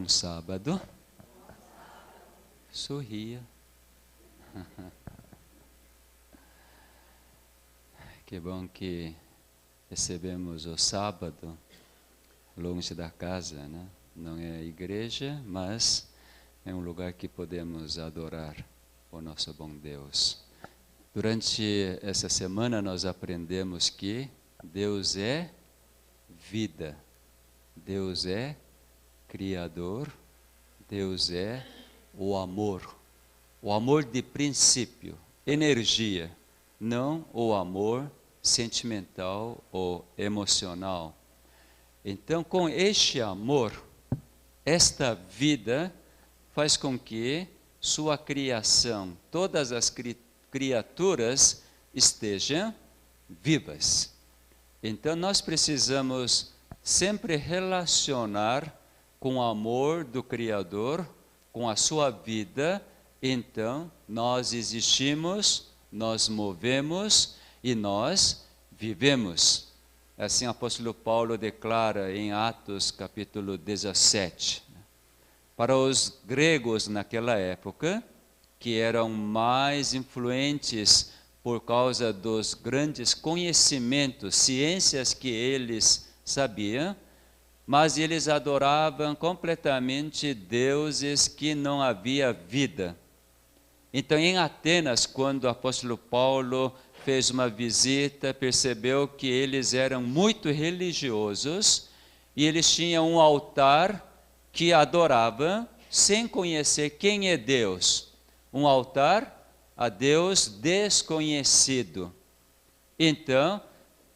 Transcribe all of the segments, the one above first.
Bom sábado. Sorria. Que bom que recebemos o sábado longe da casa, né? Não é a igreja, mas é um lugar que podemos adorar o nosso bom Deus. Durante essa semana nós aprendemos que Deus é vida, Deus é Criador, Deus é o amor de princípio, energia, não o amor sentimental ou emocional. Então, com este amor, esta vida faz com que sua criação, todas as criaturas estejam vivas. Então, nós precisamos sempre relacionar com o amor do Criador, com a sua vida. Então, nós existimos, nós movemos e nós vivemos. Assim o apóstolo Paulo declara em Atos capítulo 17. Para os gregos naquela época, que eram mais influentes por causa dos grandes conhecimentos, ciências que eles sabiam, mas eles adoravam completamente deuses que não havia vida. Então, em Atenas, quando o apóstolo Paulo fez uma visita, percebeu que eles eram muito religiosos e eles tinham um altar que adoravam sem conhecer quem é Deus. Um altar a Deus desconhecido. Então,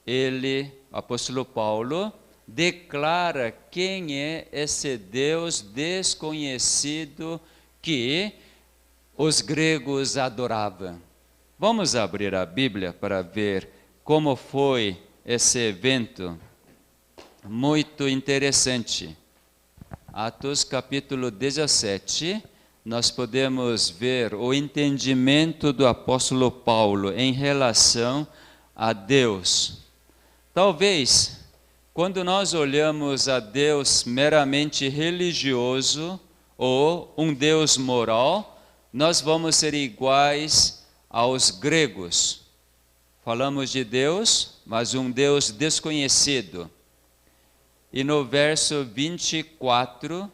o apóstolo Paulo, declara quem é esse Deus desconhecido que os gregos adoravam. Vamos abrir a Bíblia para ver como foi esse evento muito interessante. Atos capítulo 17, nós podemos ver o entendimento do apóstolo Paulo em relação a Deus. Talvez, quando nós olhamos a Deus meramente religioso ou um Deus moral, nós vamos ser iguais aos gregos. Falamos de Deus, mas um Deus desconhecido. E no verso 24,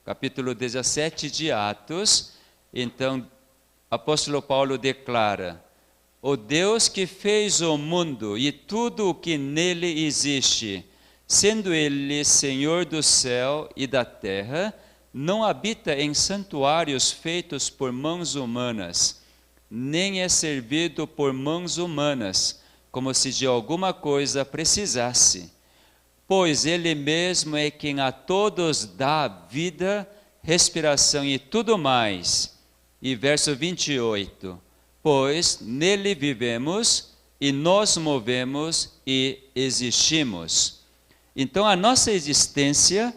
capítulo 17 de Atos, então, apóstolo Paulo declara: o Deus que fez o mundo e tudo o que nele existe, sendo ele Senhor do céu e da terra, não habita em santuários feitos por mãos humanas, nem é servido por mãos humanas, como se de alguma coisa precisasse. Pois ele mesmo é quem a todos dá vida, respiração e tudo mais. E verso 28, pois nele vivemos e nos movemos e existimos. Então, a nossa existência,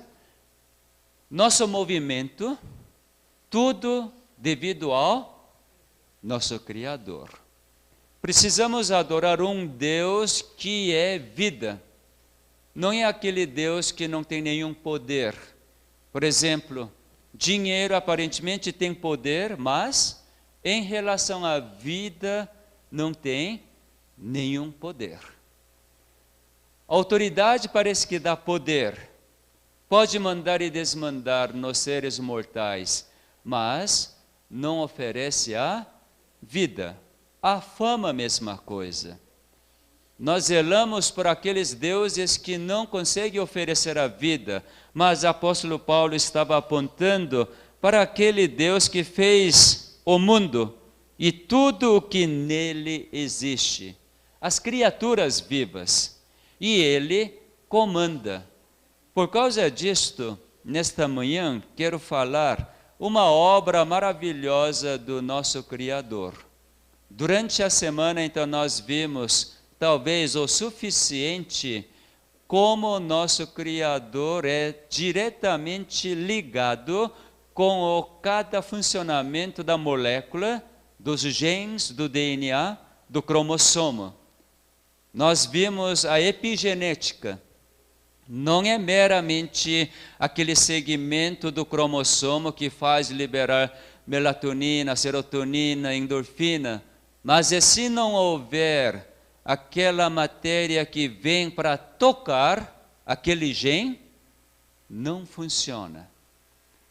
nosso movimento, tudo devido ao nosso Criador. Precisamos adorar um Deus que é vida. Não é aquele Deus que não tem nenhum poder. Por exemplo, dinheiro aparentemente tem poder, mas em relação à vida não tem nenhum poder. A autoridade parece que dá poder, pode mandar e desmandar nos seres mortais, mas não oferece a vida. A fama, mesma coisa. Nós zelamos por aqueles deuses que não conseguem oferecer a vida, mas o apóstolo Paulo estava apontando para aquele Deus que fez o mundo e tudo o que nele existe, as criaturas vivas. E ele comanda. Por causa disto, nesta manhã, quero falar uma obra maravilhosa do nosso Criador. Durante a semana, então, nós vimos, talvez o suficiente, como o nosso Criador é diretamente ligado com cada funcionamento da molécula, dos genes, do DNA, do cromossomo. Nós vimos a epigenética. Não é meramente aquele segmento do cromossomo que faz liberar melatonina, serotonina, endorfina, mas se não houver aquela matéria que vem para tocar aquele gene, não funciona.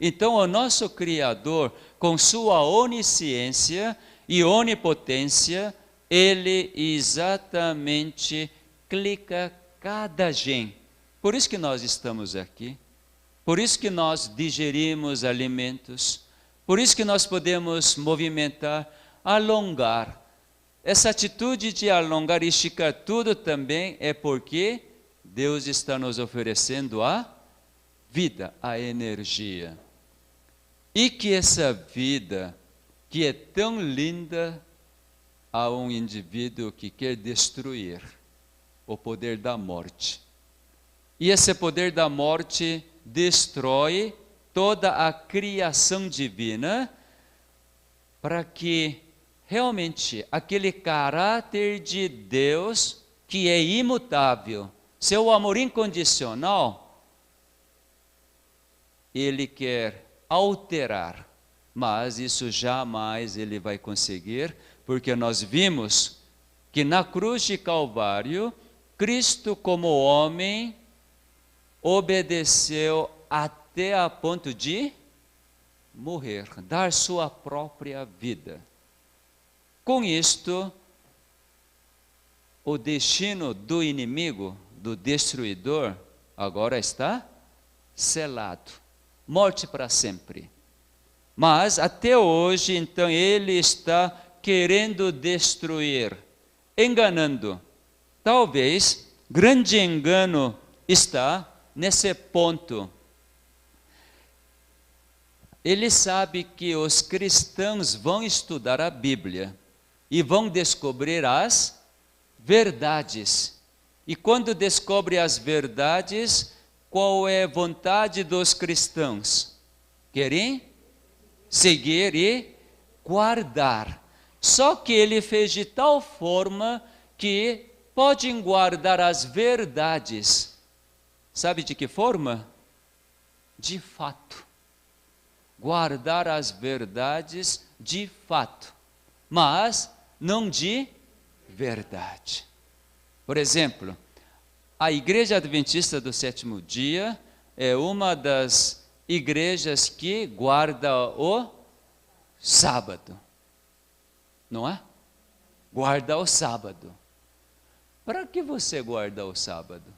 Então, o nosso Criador, com sua onisciência e onipotência, ele exatamente clica cada gene. Por isso que nós estamos aqui, por isso que nós digerimos alimentos, por isso que nós podemos movimentar, alongar. Essa atitude de alongar e esticar tudo também é porque Deus está nos oferecendo a vida, a energia. E que essa vida, que é tão linda, há um indivíduo que quer destruir o poder da morte. E esse poder da morte destrói toda a criação divina, para que realmente aquele caráter de Deus, que é imutável, seu amor incondicional, ele quer alterar, mas isso jamais ele vai conseguir, porque nós vimos que na cruz de Calvário, Cristo como homem obedeceu até a ponto de morrer, dar sua própria vida. Com isto, o destino do inimigo, do destruidor, agora está selado. Morte para sempre. Mas até hoje, então, ele está querendo destruir, enganando. Talvez, grande engano está nesse ponto. Ele sabe que os cristãos vão estudar a Bíblia e vão descobrir as verdades. E quando descobre as verdades, qual é a vontade dos cristãos? Querem seguir e guardar. Só que ele fez de tal forma que podem guardar as verdades. Sabe de que forma? De fato. Guardar as verdades de fato, mas não de verdade. Por exemplo, a Igreja Adventista do Sétimo Dia é uma das igrejas que guarda o sábado. Não é? Guarda o sábado. Para que você guarda o sábado?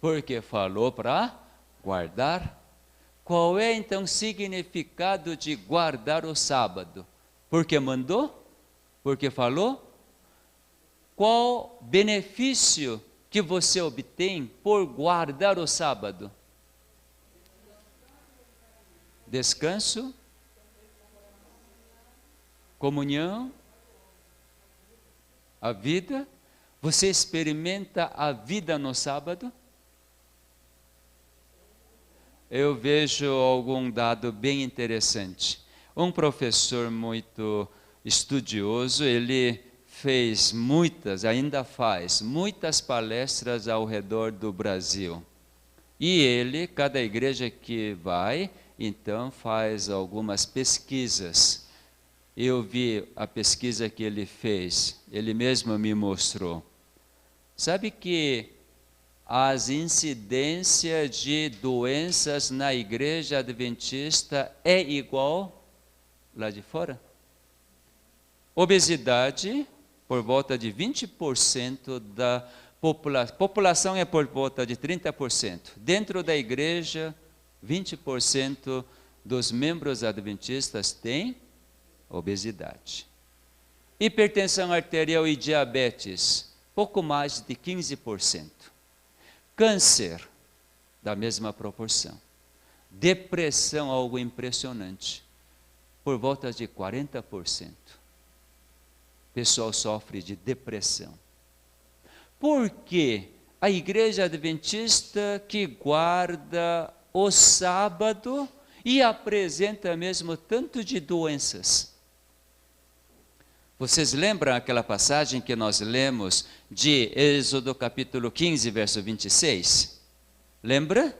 Porque falou para guardar. Qual é então o significado de guardar o sábado? Porque mandou? Porque falou? Qual benefício que você obtém por guardar o sábado? Descanso, comunhão, a vida. Você experimenta a vida no sábado? Eu vejo algum dado bem interessante. Um professor muito estudioso, ele fez ainda faz muitas palestras ao redor do Brasil. E ele, cada igreja que vai, então faz algumas pesquisas. Eu vi a pesquisa que ele fez, ele mesmo me mostrou. Sabe que as incidências de doenças na igreja adventista é igual lá de fora? Obesidade, por volta de 20% da população é por volta de 30%. Dentro da igreja, 20% dos membros adventistas têm obesidade. Hipertensão arterial e diabetes, pouco mais de 15%. Câncer, da mesma proporção. Depressão, algo impressionante, por volta de 40%. O pessoal sofre de depressão. Por que a igreja adventista que guarda o sábado e apresenta mesmo tanto de doenças? Vocês lembram aquela passagem que nós lemos de Êxodo capítulo 15, verso 26? Lembra?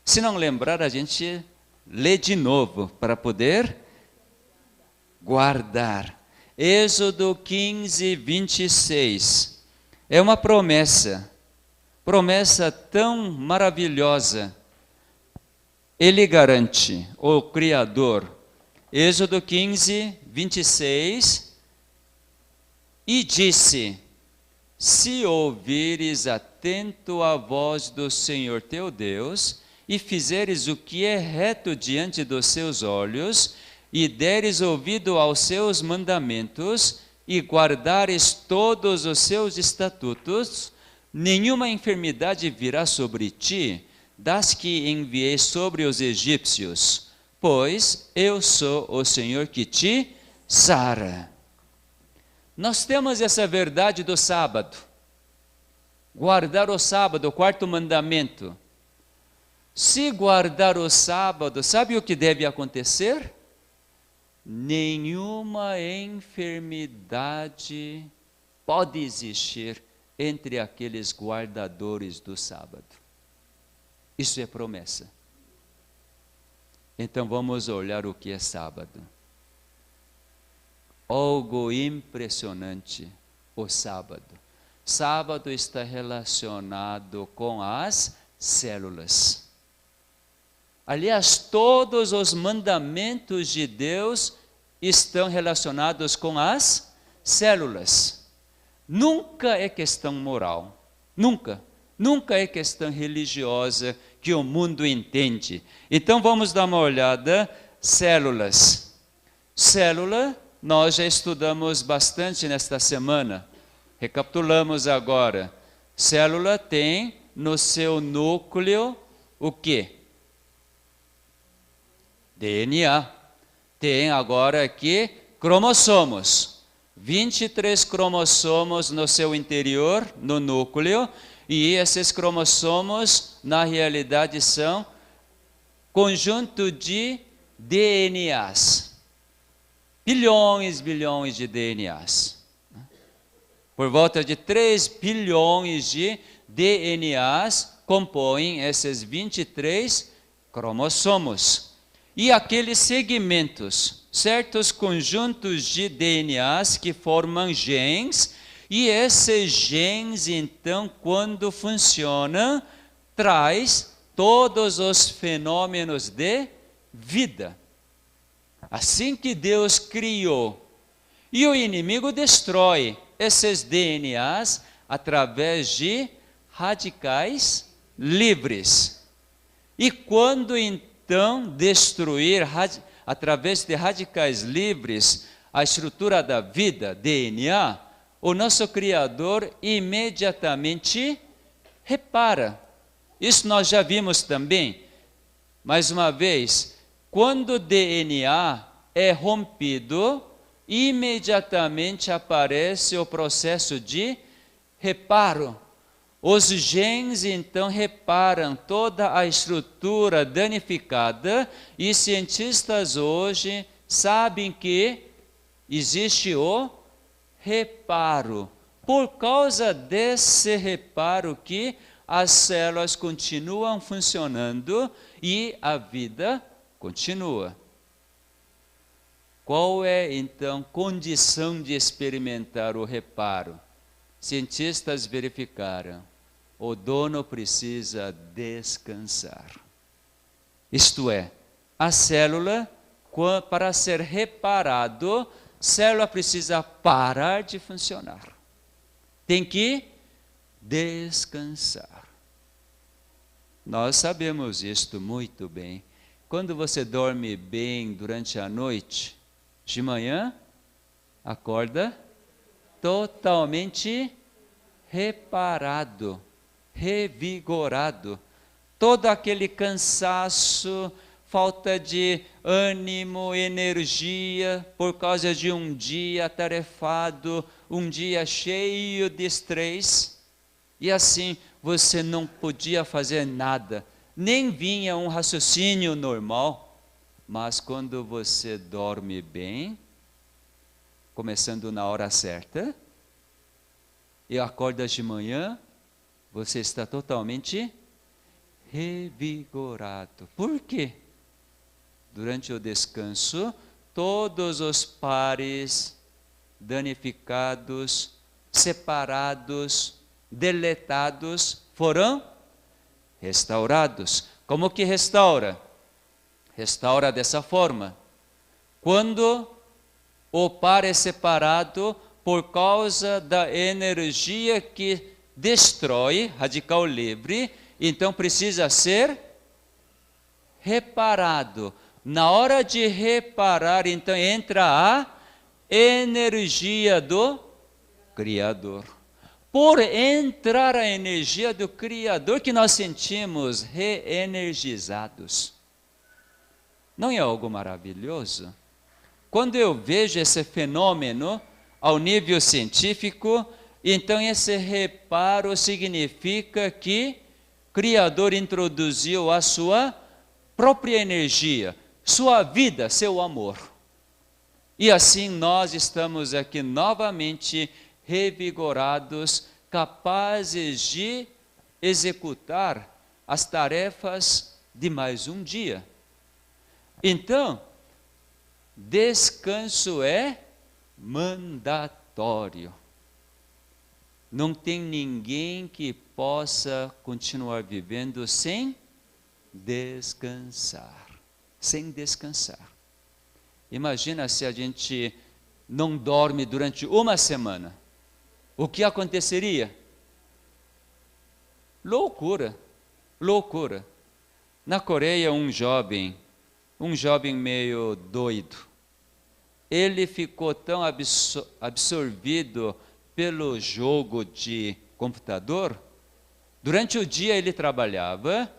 Se não lembrar, a gente lê de novo para poder guardar. Êxodo 15, 26. É uma promessa tão maravilhosa. Ele garante, o Criador. Êxodo 15, 26. E disse: se ouvires atento a voz do Senhor teu Deus, e fizeres o que é reto diante dos seus olhos, e deres ouvido aos seus mandamentos, e guardares todos os seus estatutos, nenhuma enfermidade virá sobre ti, das que enviei sobre os egípcios, pois eu sou o Senhor que te sara. Nós temos essa verdade do sábado. Guardar o sábado, o quarto mandamento. Se guardar o sábado, sabe o que deve acontecer? Nenhuma enfermidade pode existir entre aqueles guardadores do sábado. Isso é promessa. Então vamos olhar o que é sábado. Algo impressionante, o sábado. Sábado está relacionado com as células. Aliás, todos os mandamentos de Deus estão relacionados com as células. Nunca é questão moral. Nunca. Nunca é questão religiosa que o mundo entende. Então vamos dar uma olhada. Células. Célula, nós já estudamos bastante nesta semana. Recapitulamos agora. Célula tem no seu núcleo o quê? DNA. Tem agora aqui cromossomos. 23 cromossomos no seu interior, no núcleo, e esses cromossomos, na realidade, são conjunto de DNAs. Bilhões de DNAs. Por volta de 3 bilhões de DNAs compõem esses 23 cromossomos. E aqueles segmentos, certos conjuntos de DNAs que formam genes, e esses genes, então, quando funcionam, traz todos os fenômenos de vida. Assim que Deus criou. E o inimigo destrói esses DNAs através de radicais livres. E quando então destruir através de radicais livres a estrutura da vida, DNA, o nosso Criador imediatamente repara. Isso nós já vimos também. Mais uma vez, quando o DNA é rompido, imediatamente aparece o processo de reparo. Os genes, então, reparam toda a estrutura danificada e cientistas hoje sabem que existe o reparo. Por causa desse reparo que as células continuam funcionando e a vida continua. Qual é, então, a condição de experimentar o reparo? Cientistas verificaram. O dono precisa descansar. Isto é, a célula, para ser reparado, a célula precisa parar de funcionar. Tem que descansar. Nós sabemos isto muito bem. Quando você dorme bem durante a noite, de manhã, acorda totalmente reparado, revigorado. Todo aquele cansaço, falta de ânimo, energia, por causa de um dia atarefado, um dia cheio de estresse, e assim você não podia fazer nada, nem vinha um raciocínio normal, mas quando você dorme bem, começando na hora certa, e acorda de manhã, você está totalmente revigorado. Por quê? Durante o descanso, todos os pares danificados, separados, deletados, foram restaurados. Como que restaura? Restaura dessa forma. Quando o par é separado por causa da energia que destrói, radical livre, então precisa ser reparado. Na hora de reparar, então entra a energia do Criador. Por entrar a energia do Criador que nós sentimos reenergizados. Não é algo maravilhoso? Quando eu vejo esse fenômeno ao nível científico, então esse reparo significa que o Criador introduziu a sua própria energia, sua vida, seu amor. E assim nós estamos aqui novamente revigorados, capazes de executar as tarefas de mais um dia. Então, descanso é mandatório. Não tem ninguém que possa continuar vivendo sem descansar. Sem descansar. Imagina se a gente não dorme durante uma semana. O que aconteceria? Loucura, loucura. Na Coreia, um jovem meio doido, ele ficou tão absorvido pelo jogo de computador. Durante o dia ele trabalhava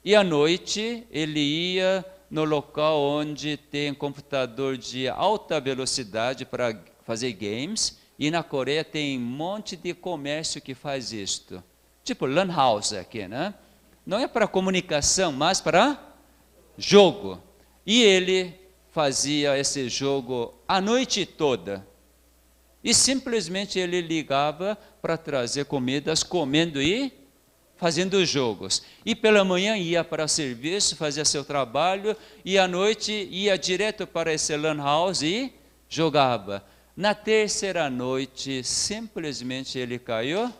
e à noite ele ia no local onde tem computador de alta velocidade para fazer games. E na Coreia tem um monte de comércio que faz isto. Tipo Lan House aqui, né? Não é para comunicação, mas para jogo. E ele fazia esse jogo a noite toda. E simplesmente ele ligava para trazer comidas, comendo e fazendo jogos. E pela manhã ia para o serviço, fazia seu trabalho, e à noite ia direto para esse Lan House e jogava. Na terceira noite, simplesmente ele caiu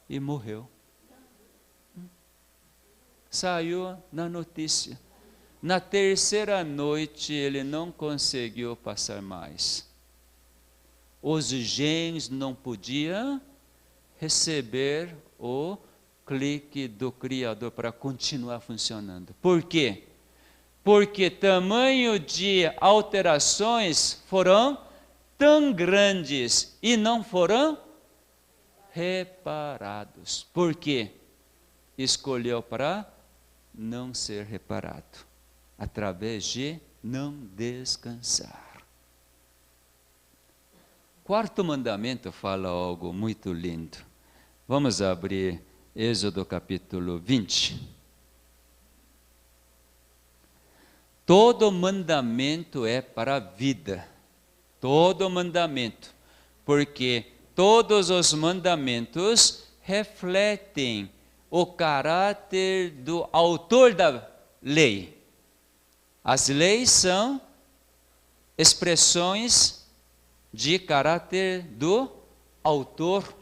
e morreu. Saiu na notícia. Na terceira noite, ele não conseguiu passar mais. Os genes não podiam receber o clique do Criador para continuar funcionando. Por quê? Porque tamanho de alterações foram tão grandes e não foram reparados. Por quê? Escolheu para não ser reparado, através de não descansar. Quarto mandamento fala algo muito lindo. Vamos abrir Êxodo capítulo 20. Todo mandamento é para a vida. Todo mandamento. Porque todos os mandamentos refletem o caráter do autor da lei. As leis são expressões de caráter do autor.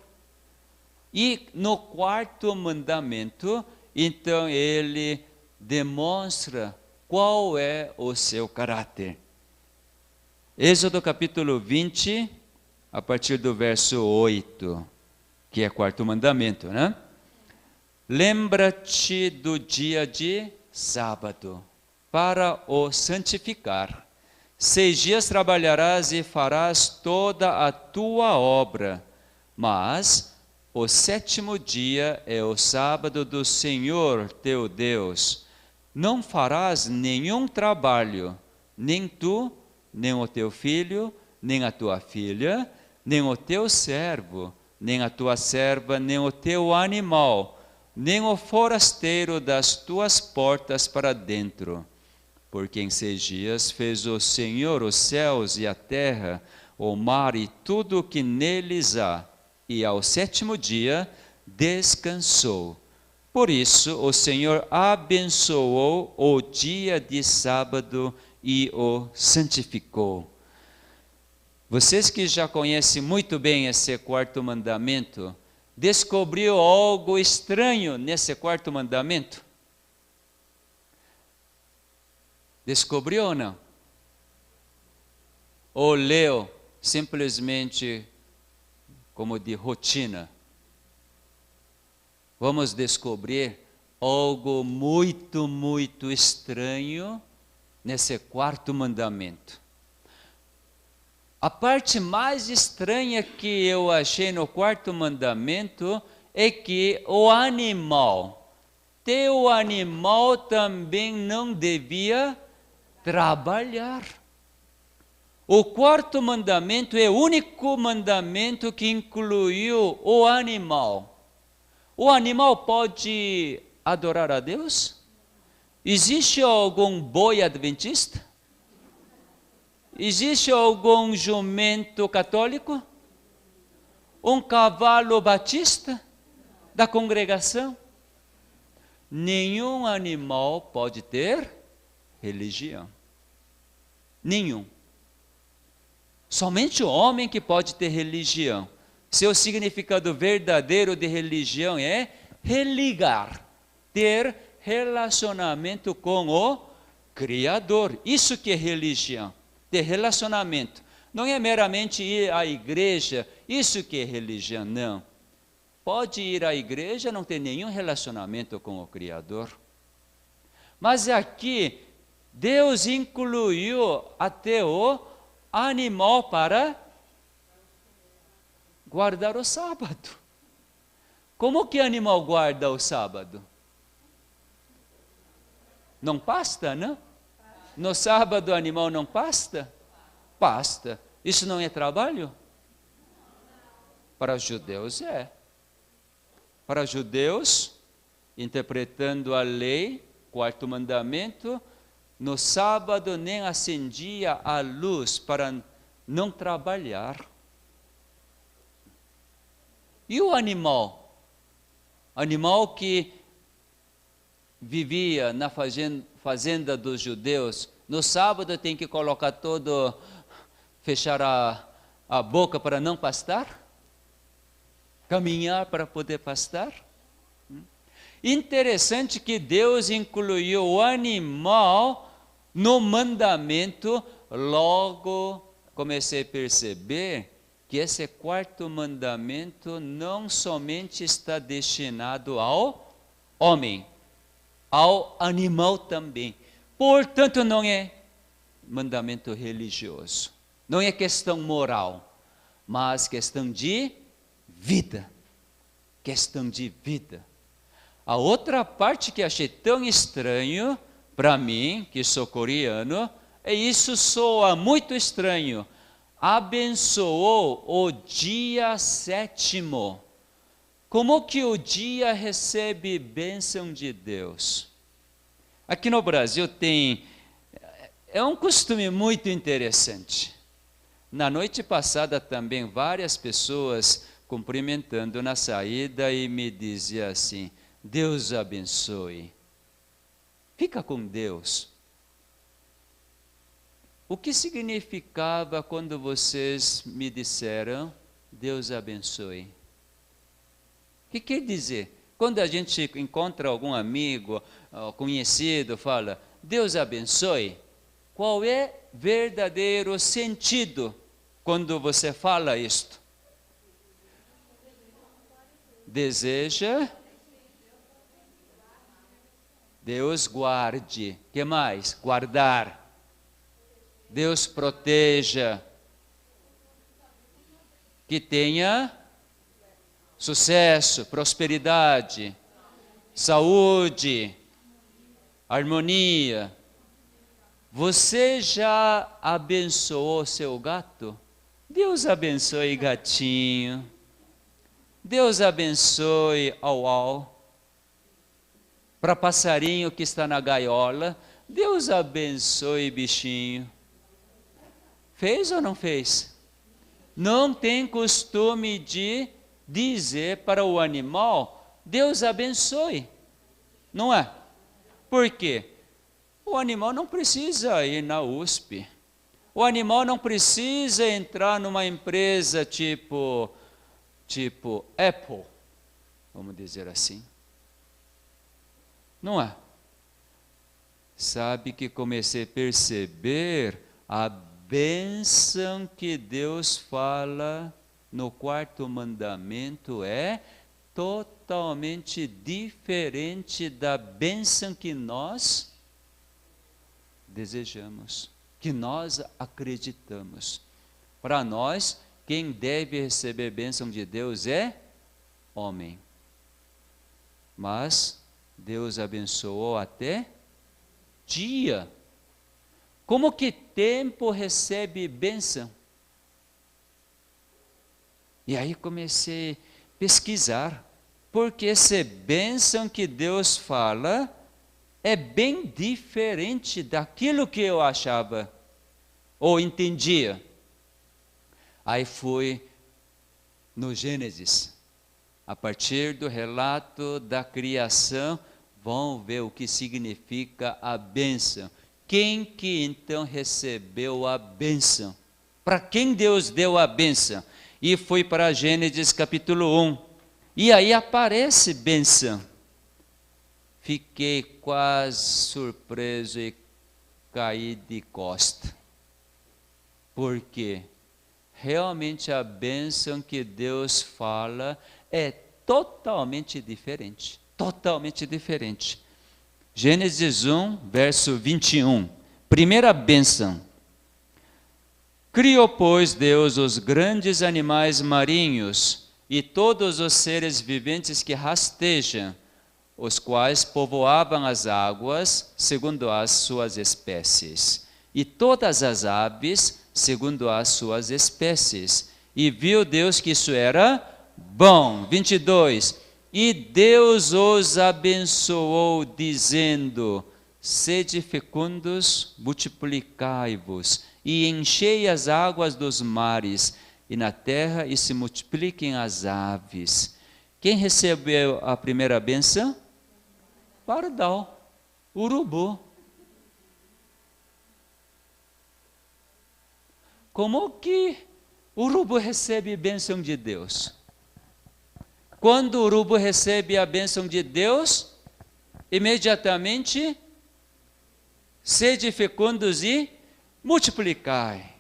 E no quarto mandamento, então ele demonstra qual é o seu caráter. Êxodo capítulo 20, a partir do verso 8, que é quarto mandamento, né? Lembra-te do dia de sábado, para o santificar. 6 dias trabalharás e farás toda a tua obra, mas o 7º dia é o sábado do Senhor teu Deus. Não farás nenhum trabalho, nem tu, nem o teu filho, nem a tua filha, nem o teu servo, nem a tua serva, nem o teu animal, nem o forasteiro das tuas portas para dentro. Porque em 6 dias fez o Senhor os céus e a terra, o mar e tudo o que neles há, e ao 7º dia descansou. Por isso o Senhor abençoou o dia de sábado e o santificou. Vocês que já conhecem muito bem esse 4º mandamento, descobriu algo estranho nesse 4º mandamento? Descobriu ou não? Ou leu simplesmente como de rotina? Vamos descobrir algo muito, muito estranho nesse 4º mandamento. A parte mais estranha que eu achei no 4º mandamento é que o teu animal também não devia trabalhar. O 4º mandamento é o único mandamento que incluiu o animal. O animal pode adorar a Deus? Existe algum boi adventista? Existe algum jumento católico? Um cavalo batista da congregação? Nenhum animal pode ter religião. Nenhum. Somente o homem que pode ter religião. Seu significado verdadeiro de religião é religar, ter relacionamento com o Criador. Isso que é religião, ter relacionamento. Não é meramente ir à igreja, isso que é religião, não. Pode ir à igreja e não ter nenhum relacionamento com o Criador. Mas aqui, Deus incluiu até o animal para guardar o sábado. Como que animal guarda o sábado? Não pasta, não? No sábado o animal não pasta? Pasta. Isso não é trabalho? Para os judeus é. Para os judeus, interpretando a lei, 4º mandamento, no sábado nem acendia a luz para não trabalhar. E o animal? Animal que vivia na fazenda dos judeus, no sábado tem que colocar fechar a boca para não pastar? Caminhar para poder pastar? Interessante que Deus incluiu o animal no mandamento, logo comecei a perceber que esse 4º mandamento não somente está destinado ao homem, ao animal também. Portanto, não é mandamento religioso, não é questão moral, mas questão de vida. Questão de vida. A outra parte que achei tão estranho para mim, que sou coreano, é isso soa muito estranho. Abençoou o dia 7º. Como que o dia recebe bênção de Deus? Aqui no Brasil é um costume muito interessante. Na noite passada também várias pessoas cumprimentando na saída e me diziam assim: Deus abençoe. Fica com Deus. O que significava quando vocês me disseram, Deus abençoe? O que quer dizer? Quando a gente encontra algum amigo, conhecido, fala, Deus abençoe, qual é o verdadeiro sentido quando você fala isto? Deseja? Deus guarde. O que mais? Guardar. Deus proteja. Que tenha sucesso, prosperidade, saúde, harmonia. Você já abençoou seu gato? Deus abençoe gatinho. Deus abençoe au. Para passarinho que está na gaiola, Deus abençoe, bichinho. Fez ou não fez? Não tem costume de dizer para o animal, Deus abençoe. Não é? Por quê? O animal não precisa ir na USP. O animal não precisa entrar numa empresa tipo Apple, vamos dizer assim. Não é? Sabe que comecei a perceber a bênção que Deus fala no quarto mandamento é totalmente diferente da bênção que nós desejamos, que nós acreditamos. Para nós, quem deve receber bênção de Deus é homem. Mas Deus abençoou até dia. Como que tempo recebe bênção? E aí comecei a pesquisar, porque essa bênção que Deus fala é bem diferente daquilo que eu achava ou entendia. Aí fui no Gênesis, a partir do relato da criação, vão ver o que significa a bênção. Quem que então recebeu a bênção? Para quem Deus deu a bênção? E fui para Gênesis capítulo 1. E aí aparece bênção. Fiquei quase surpreso e caí de costa. Por quê? Realmente a bênção que Deus fala é totalmente diferente. Totalmente diferente. Gênesis 1, verso 21. Primeira bênção. Criou, pois, Deus os grandes animais marinhos e todos os seres viventes que rastejam, os quais povoavam as águas, segundo as suas espécies, e todas as aves, segundo as suas espécies. E viu Deus que isso era bom. 22. E Deus os abençoou, dizendo, sede fecundos, multiplicai-vos, e enchei as águas dos mares, e na terra, e se multipliquem as aves. Quem recebeu a primeira bênção? Pardal, urubu. Como que o urubu recebe bênção de Deus? Quando o urubu recebe a bênção de Deus, imediatamente, sede fecundos e multiplicai.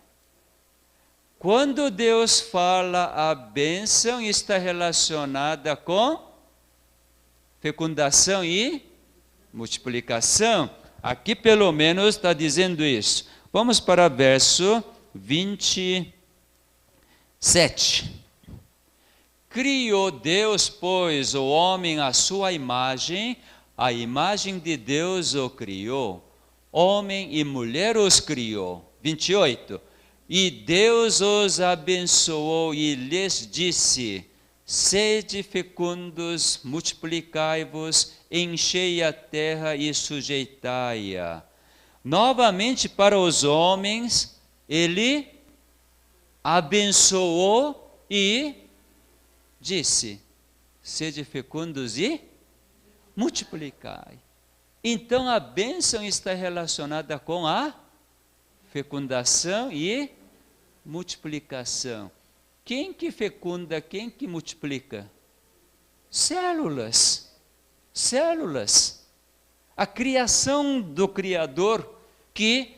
Quando Deus fala a bênção, está relacionada com fecundação e multiplicação. Aqui pelo menos está dizendo isso. Vamos para o verso 27. Criou Deus, pois, o homem à sua imagem, a imagem de Deus o criou. Homem e mulher os criou. 28. E Deus os abençoou e lhes disse, sede fecundos, multiplicai-vos, enchei a terra e sujeitai-a. Novamente para os homens, ele abençoou e disse, sede fecundos e multiplicai. Então a bênção está relacionada com a fecundação e multiplicação. Quem que fecunda, quem que multiplica? Células. Células. A criação do Criador que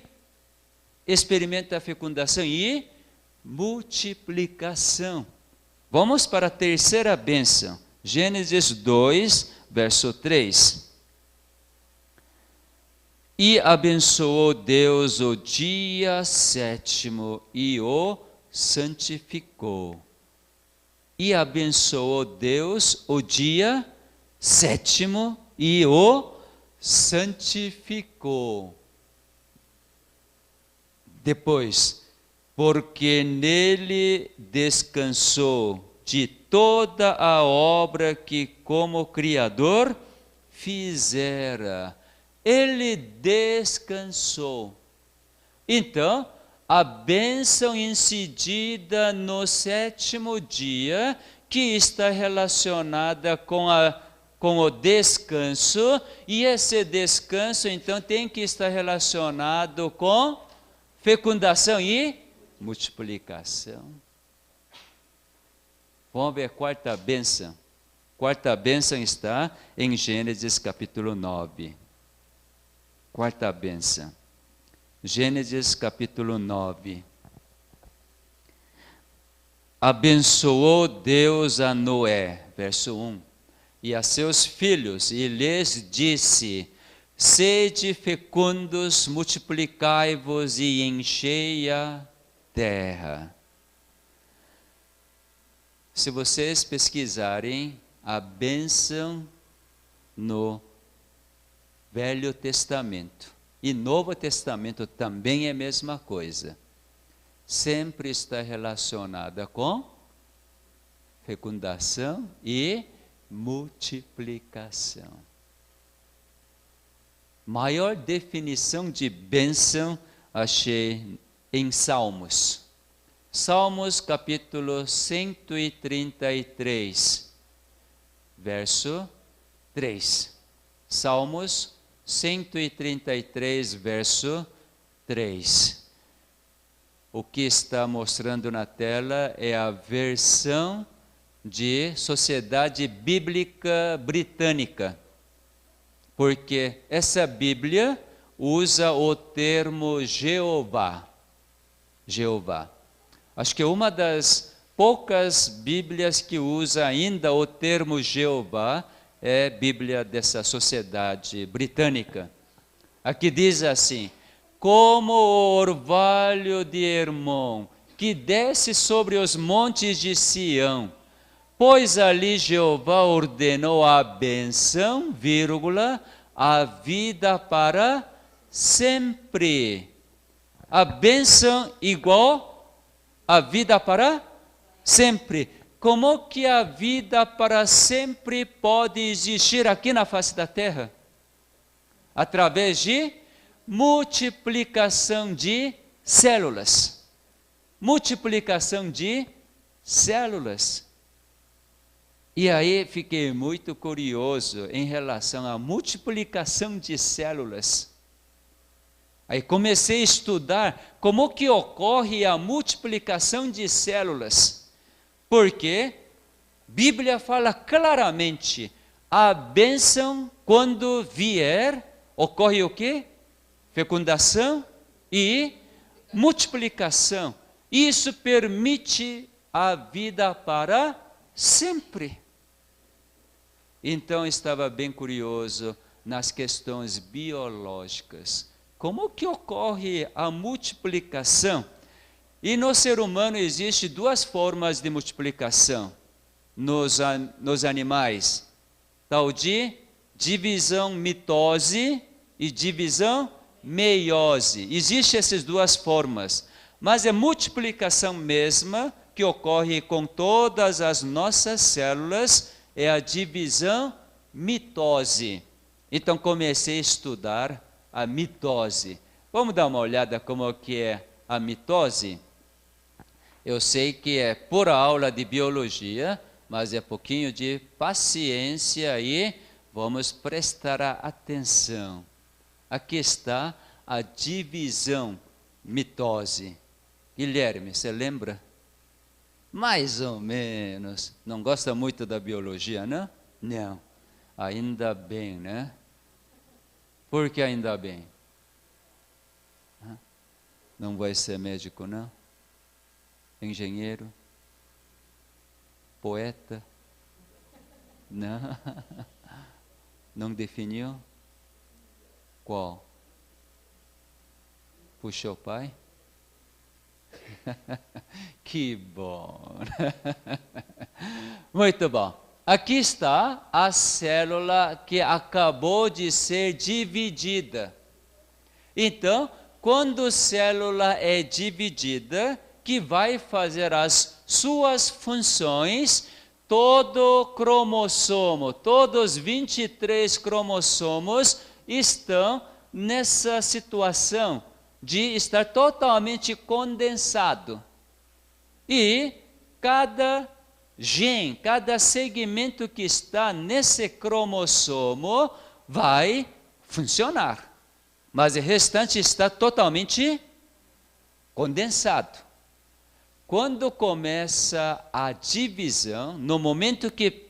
experimenta a fecundação e multiplicação. Vamos para a terceira bênção. Gênesis 2, verso 3. E abençoou Deus o dia sétimo e o santificou. E abençoou Deus o dia sétimo e o santificou. Depois, porque nele descansou de toda a obra que como Criador fizera. ele descansou. Então, a bênção incidida no 7º dia, que está relacionada com o descanso, e esse descanso, então, tem que estar relacionado com fecundação e multiplicação. Vamos ver a quarta bênção. Quarta bênção está em Gênesis capítulo 9. Quarta bênção. Gênesis capítulo 9. Abençoou Deus a Noé, verso 1, e a seus filhos, e lhes disse: sede fecundos, multiplicai-vos e enchei a terra. Se vocês pesquisarem a bênção no Velho Testamento e Novo Testamento, também é a mesma coisa. Sempre está relacionada com fecundação e multiplicação. Maior definição de bênção achei em Salmos. Salmos capítulo 133, verso 3. Salmos 133, verso 3. O que está mostrando na tela é a versão de Sociedade Bíblica Britânica, porque essa Bíblia usa o termo Jeová. Jeová. Acho que é uma das poucas Bíblias que usa ainda o termo Jeová é a Bíblia dessa Sociedade Britânica. Aqui diz assim: como o orvalho de Hermon, que desce sobre os montes de Sião, pois ali Jeová ordenou a bênção, vírgula, a vida para sempre. A bênção igual a vida para sempre. Como que a vida para sempre pode existir aqui na face da terra? Através de multiplicação de células. Multiplicação de células. E aí fiquei muito curioso em relação à multiplicação de células. Aí comecei a estudar como que ocorre a multiplicação de células. Porque a Bíblia fala claramente, a bênção quando vier, ocorre o quê? Fecundação e multiplicação. Isso permite a vida para sempre. Então estava bem curioso nas questões biológicas. Como que ocorre a multiplicação? E no ser humano existe duas formas de multiplicação nos animais, tal de divisão mitose e divisão meiose. Existem essas duas formas, mas é multiplicação mesma que ocorre com todas as nossas células, é a divisão mitose. Então comecei a estudar a mitose. Vamos dar uma olhada como que é a mitose? Eu sei que é pura aula de biologia, mas é pouquinho de paciência aí, vamos prestar atenção. Aqui está a divisão mitose. Guilherme, você lembra? Mais ou menos. Não gosta muito da biologia, não? Não. Ainda bem, né? Por que ainda bem? Não vai ser médico, não? Engenheiro? Poeta? Não. Não definiu? Qual? Puxou o pai? Que bom. Muito bom. Aqui está a célula que acabou de ser dividida. Então, quando a célula é dividida, que vai fazer as suas funções, todo cromossomo, todos os 23 cromossomos estão nessa situação de estar totalmente condensado. E cada gene, cada segmento que está nesse cromossomo vai funcionar. Mas o restante está totalmente condensado. Quando começa a divisão, no momento que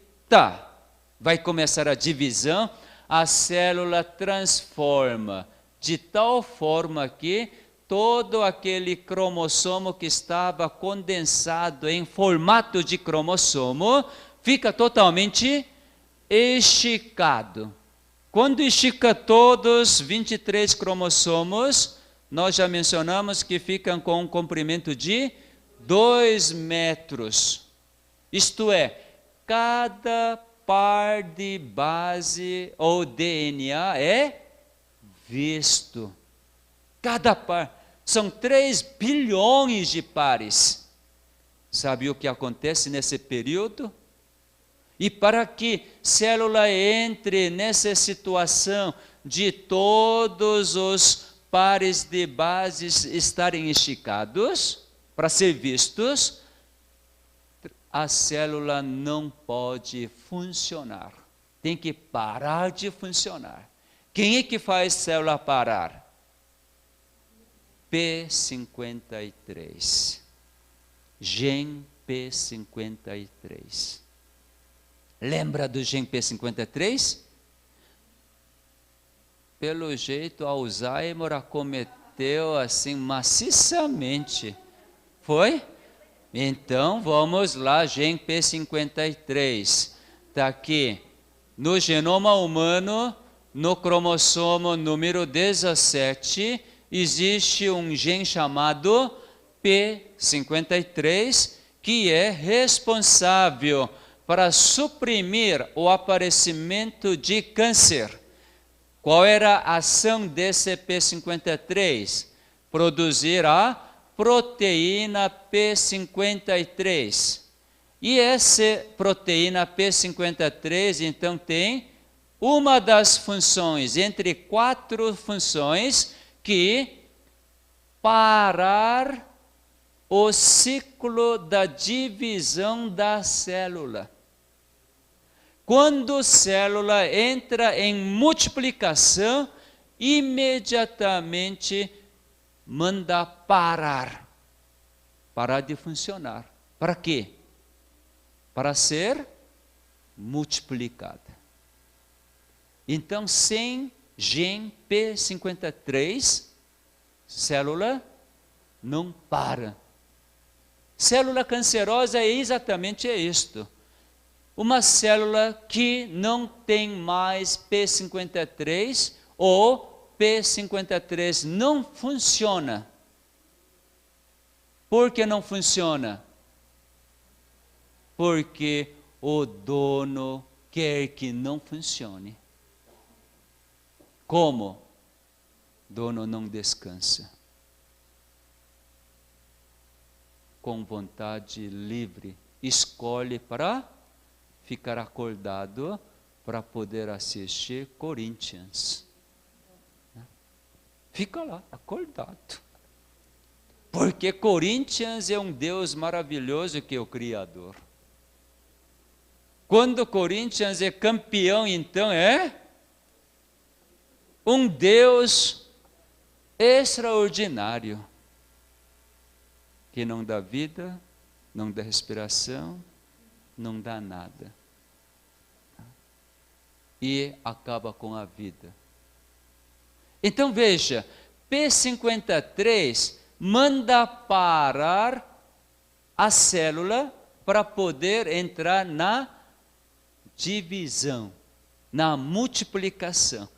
vai começar a divisão, a célula transforma de tal forma que todo aquele cromossomo que estava condensado em formato de cromossomo fica totalmente esticado. Quando estica todos 23 cromossomos, nós já mencionamos que ficam com um comprimento de 2 metros. Isto é, cada par de base ou DNA é visto. Cada par. São 3 bilhões de pares. Sabe o que acontece nesse período? E para que célula entre nessa situação de todos os pares de bases estarem esticados, para ser vistos, a célula não pode funcionar. Tem que parar de funcionar. Quem é que faz célula parar? P53. Gen P53. Lembra do gen P53? Pelo jeito, Alzheimer acometeu assim maciçamente. Foi? Então, vamos lá, gen P53. Está aqui. No genoma humano, no cromossomo número 17, existe um gene chamado P53, que é responsável para suprimir o aparecimento de câncer. Qual era a ação desse P53? Produzir a proteína P53. E essa proteína P53, então, tem uma das funções, entre 4 funções, que parar o ciclo da divisão da célula. Quando a célula entra em multiplicação, imediatamente manda parar de funcionar. Para quê? Para ser multiplicada. Então, sem gen P53, célula não para. Célula cancerosa é exatamente isto. Uma célula que não tem mais P53 ou P53 não funciona. Por que não funciona? Porque o dono quer que não funcione. Como? O dono não descansa. Com vontade livre, escolhe para ficar acordado para poder assistir Corinthians. Fica lá, acordado. Porque Corinthians é um Deus maravilhoso que é o Criador. Quando Corinthians é campeão, então é um Deus extraordinário, que não dá vida, não dá respiração, não dá nada. E acaba com a vida. Então veja, P53 manda parar a célula para poder entrar na divisão, na multiplicação.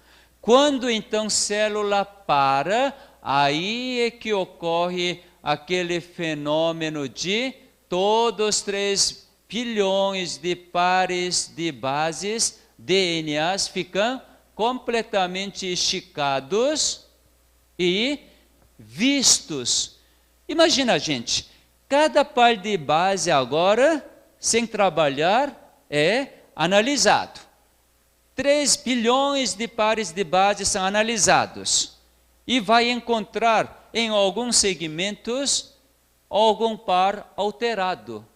Quando então a célula para, aí é que ocorre aquele fenômeno de todos os 3 bilhões de pares de bases, DNAs, ficam completamente esticados e vistos. Imagina, gente, cada par de base agora, sem trabalhar, é analisado. 3 bilhões de pares de base são analisados e vai encontrar em alguns segmentos algum par alterado.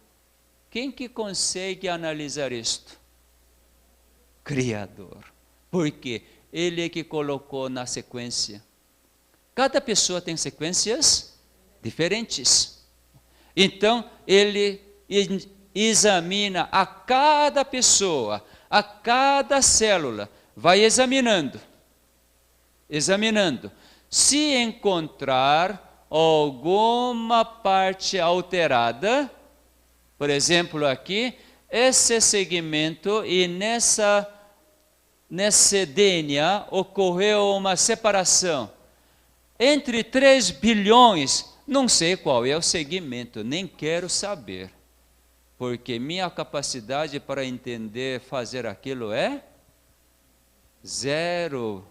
Quem que consegue analisar isto? Criador. Por quê? Ele é que colocou na sequência. Cada pessoa tem sequências diferentes. Então, ele examina a cada pessoa, a cada célula, vai examinando. Se encontrar alguma parte alterada, por exemplo aqui, esse segmento e nesse DNA ocorreu uma separação entre 3 bilhões, não sei qual é o segmento, nem quero saber, porque minha capacidade para entender, fazer aquilo é zero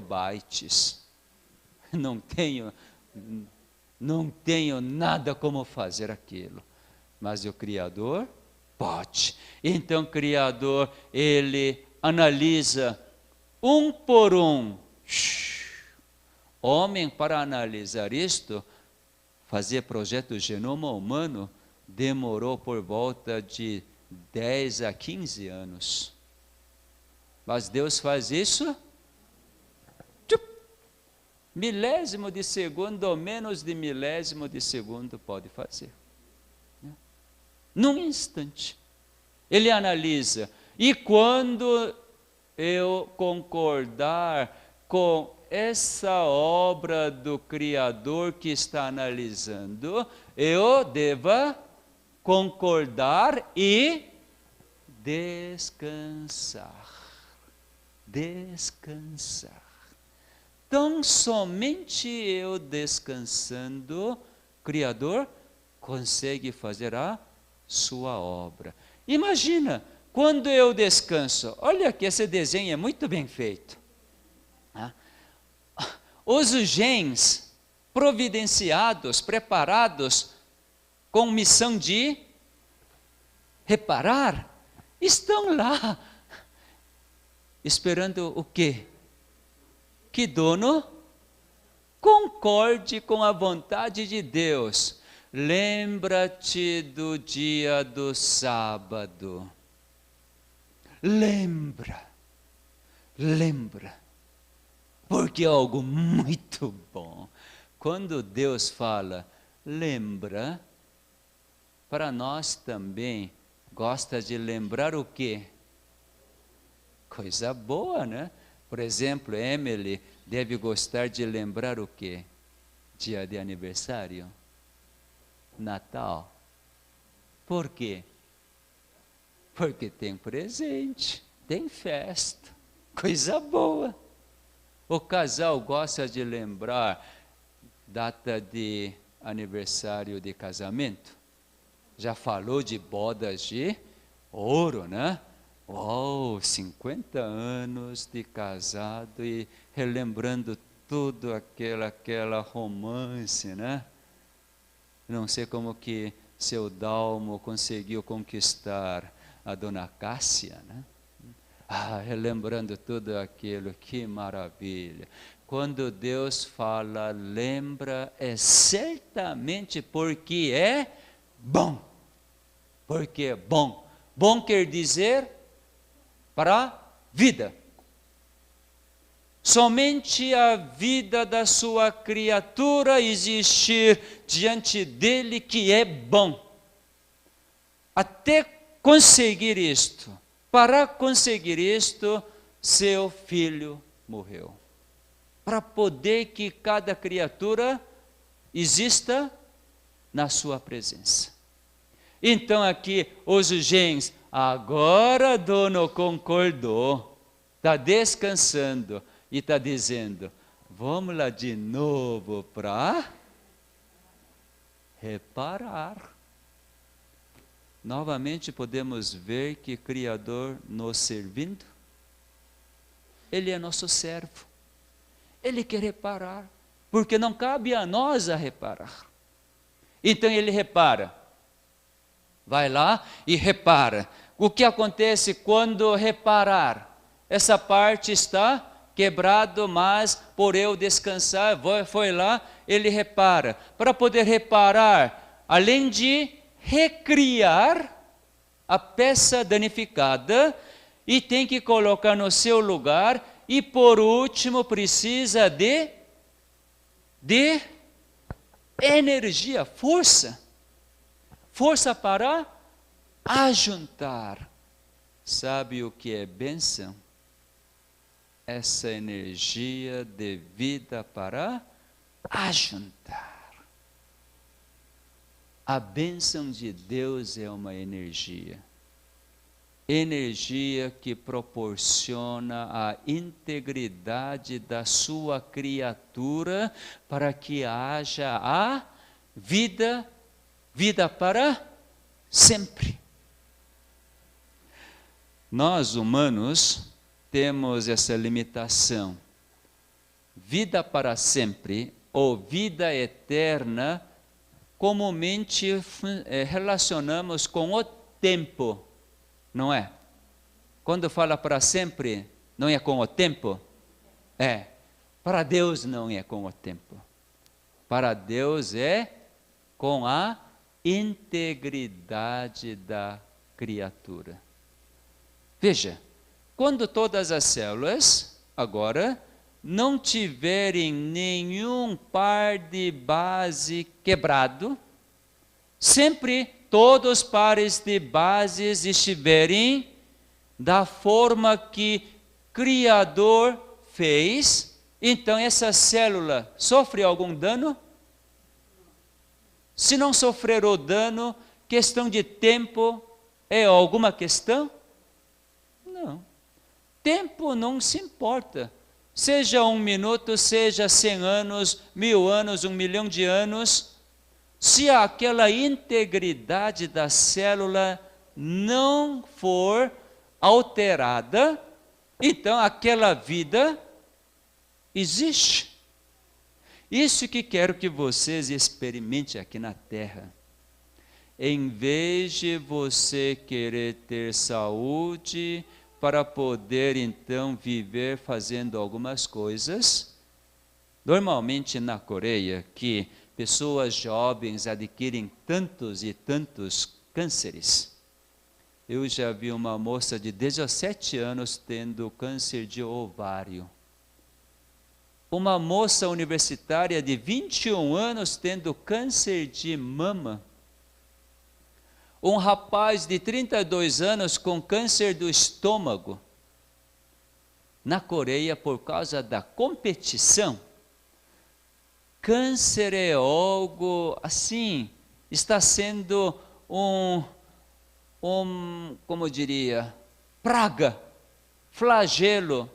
bytes. Não tenho nada como fazer aquilo, mas o Criador pode. Então o Criador, ele analisa um por um. Homem, para analisar isto, fazer projeto genoma humano, demorou por volta de 10 a 15 anos. Mas Deus faz isso, milésimo de segundo, ou menos de milésimo de segundo pode fazer. Num instante. Ele analisa. E quando eu concordar com essa obra do Criador que está analisando, eu devo concordar e descansar. Descansar. Então, somente eu descansando, o Criador consegue fazer a sua obra. Imagina, quando eu descanso, olha que esse desenho é muito bem feito. Os genes providenciados, preparados, com missão de reparar, estão lá, esperando o quê? Que dono concorde com a vontade de Deus. Lembra-te do dia do sábado. Lembra. Porque é algo muito bom. Quando Deus fala, lembra, para nós também, gosta de lembrar o quê? Coisa boa, né? Por exemplo, Emily deve gostar de lembrar o quê? Dia de aniversário? Natal. Por quê? Porque tem presente, tem festa, coisa boa. O casal gosta de lembrar data de aniversário de casamento. Já falou de bodas de ouro, né? 50 anos de casado e relembrando tudo aquela romance, né? Não sei como que seu Dalmo conseguiu conquistar a dona Cássia, né? Relembrando tudo aquilo, que maravilha. Quando Deus fala, lembra, é certamente porque é bom. Porque é bom. Bom quer dizer para a vida. Somente a vida da sua criatura existir diante dele que é bom. Até conseguir isto. Para conseguir isto, seu filho morreu. Para poder que cada criatura exista na sua presença. Então aqui os genes, agora dono concordou, está descansando e está dizendo, vamos lá de novo para reparar. Novamente podemos ver que o Criador nos servindo, Ele é nosso servo. Ele quer reparar, porque não cabe a nós a reparar. Então Ele repara. Vai lá e repara. O que acontece quando reparar? Essa parte está quebrado, mas por eu descansar, foi lá, ele repara. Para poder reparar, além de recriar a peça danificada, e tem que colocar no seu lugar, e por último precisa de energia, força para ajuntar. Sabe o que é bênção? Essa energia de vida para ajuntar. A bênção de Deus é uma energia. Energia que proporciona a integridade da sua criatura para que haja a vida para sempre. Nós, humanos, temos essa limitação. Vida para sempre ou vida eterna, comumente relacionamos com o tempo, não é? Quando fala para sempre, não é com o tempo? É. Para Deus não é com o tempo. Para Deus é com a integridade da criatura. Veja, quando todas as células, agora, não tiverem nenhum par de base quebrado, sempre todos os pares de bases estiverem da forma que o Criador fez, então essa célula sofre algum dano? Se não sofrer o dano, questão de tempo é alguma questão? Não. Tempo não se importa. Seja 1 minuto, seja 100 anos, 1000 anos, 1 milhão de anos, se aquela integridade da célula não for alterada, então aquela vida existe. Isso que quero que vocês experimentem aqui na Terra. Em vez de você querer ter saúde para poder então viver fazendo algumas coisas, normalmente na Coreia, que pessoas jovens adquirem tantos e tantos cânceres. Eu já vi uma moça de 17 anos tendo câncer de ovário. Uma moça universitária de 21 anos tendo câncer de mama. Um rapaz de 32 anos com câncer do estômago. Na Coreia, por causa da competição, câncer é algo assim, está sendo como eu diria, praga, flagelo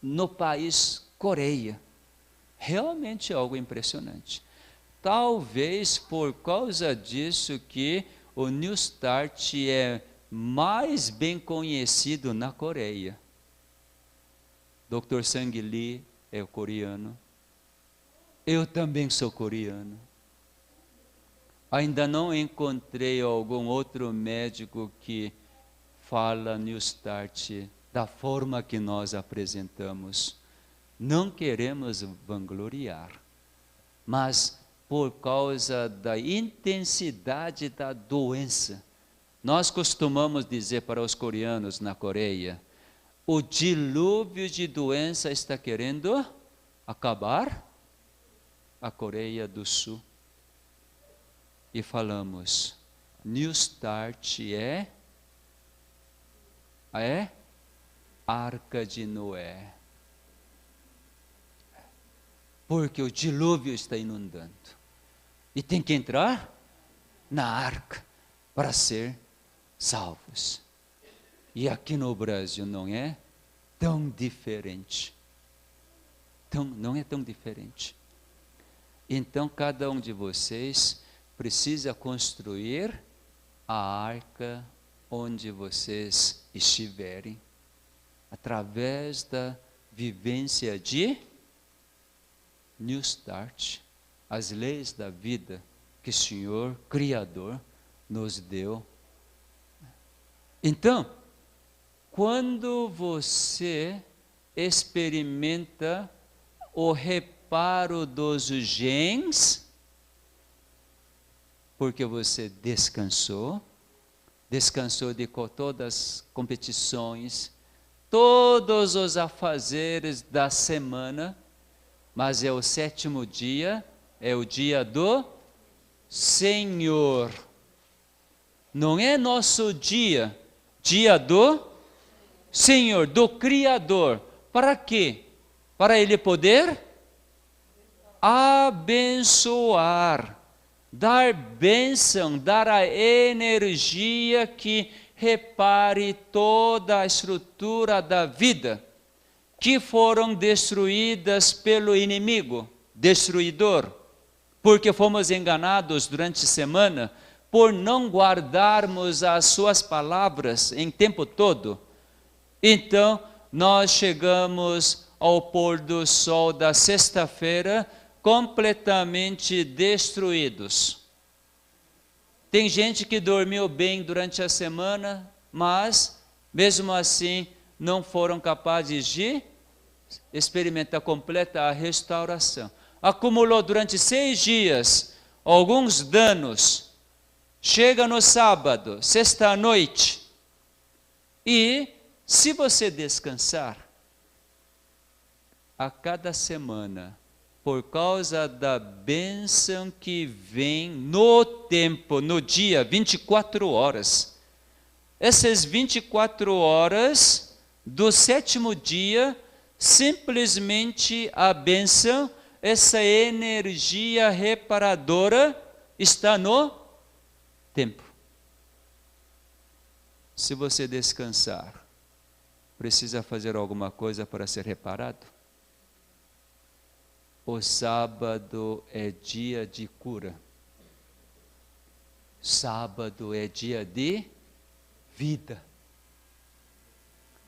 no país Coreia. Realmente é algo impressionante. Talvez por causa disso que o New Start é mais bem conhecido na Coreia. Dr. Sang Lee é coreano. Eu também sou coreano. Ainda não encontrei algum outro médico que fala New Start da forma que nós apresentamos. Não queremos vangloriar, mas por causa da intensidade da doença. Nós costumamos dizer para os coreanos na Coreia, o dilúvio de doença está querendo acabar a Coreia do Sul. E falamos, New Start é Arca de Noé. Porque o dilúvio está inundando. E tem que entrar na arca para ser salvos. E aqui no Brasil não é tão diferente. Não é tão diferente. Então cada um de vocês precisa construir a arca onde vocês estiverem, através da vivência de New Start, as leis da vida que o Senhor, Criador, nos deu. Então, quando você experimenta o reparo dos genes, porque você descansou de todas as competições, todos os afazeres da semana, mas é o 7º dia, é o dia do Senhor. Não é nosso dia, dia do Senhor, do Criador. Para quê? Para Ele poder abençoar, dar bênção, dar a energia que repare toda a estrutura da vida, que foram destruídas pelo inimigo, destruidor, porque fomos enganados durante a semana, por não guardarmos as suas palavras em tempo todo. Então, nós chegamos ao pôr do sol da sexta-feira completamente destruídos. Tem gente que dormiu bem durante a semana, mas, mesmo assim, não foram capazes de experimentar completa a restauração. Acumulou durante 6 dias alguns danos. Chega no sábado, sexta-noite, e se você descansar, a cada semana, por causa da bênção que vem no tempo, no dia, 24 horas. Essas 24 horas do 7º dia, simplesmente a bênção, essa energia reparadora está no tempo. Se você descansar, precisa fazer alguma coisa para ser reparado? O sábado é dia de cura. Sábado é dia de vida.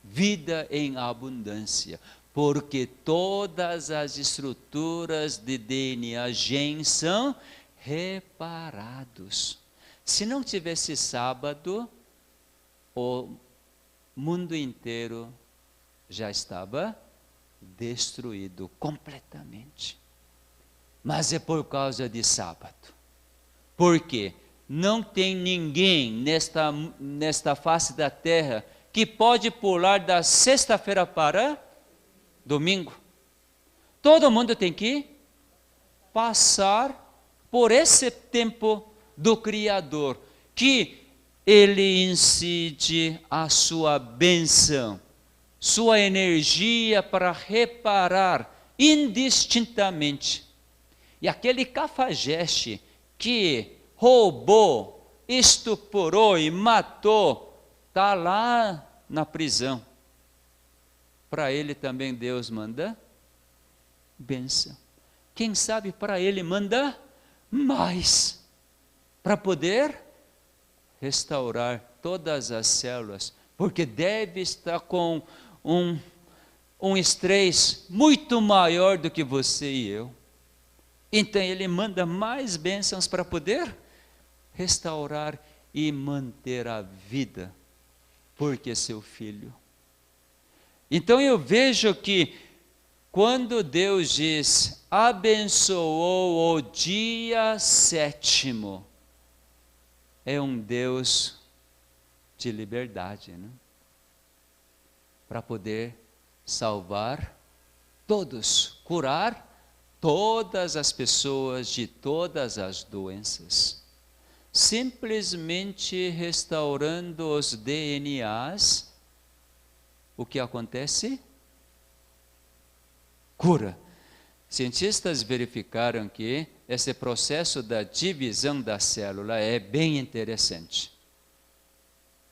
Vida em abundância. Porque todas as estruturas de DNA genes são reparados. Se não tivesse sábado, o mundo inteiro já estava destruído completamente. Mas é por causa de sábado. Por quê? Não tem ninguém nesta face da terra que pode pular da sexta-feira para domingo. Todo mundo tem que passar por esse tempo do Criador, que Ele incide a sua bênção, sua energia para reparar indistintamente. E aquele cafajeste que roubou, estuprou e matou, está lá na prisão. Para ele também Deus manda bênção. Quem sabe para ele manda mais, para poder restaurar todas as células, porque deve estar com um estresse muito maior do que você e eu. Então ele manda mais bênçãos para poder restaurar e manter a vida, porque é seu filho. Então eu vejo que quando Deus diz, abençoou o dia 7º, é um Deus de liberdade, né? Para poder salvar todos, curar todas as pessoas de todas as doenças. Simplesmente restaurando os DNAs, o que acontece? Cura. Cientistas verificaram que esse processo da divisão da célula é bem interessante.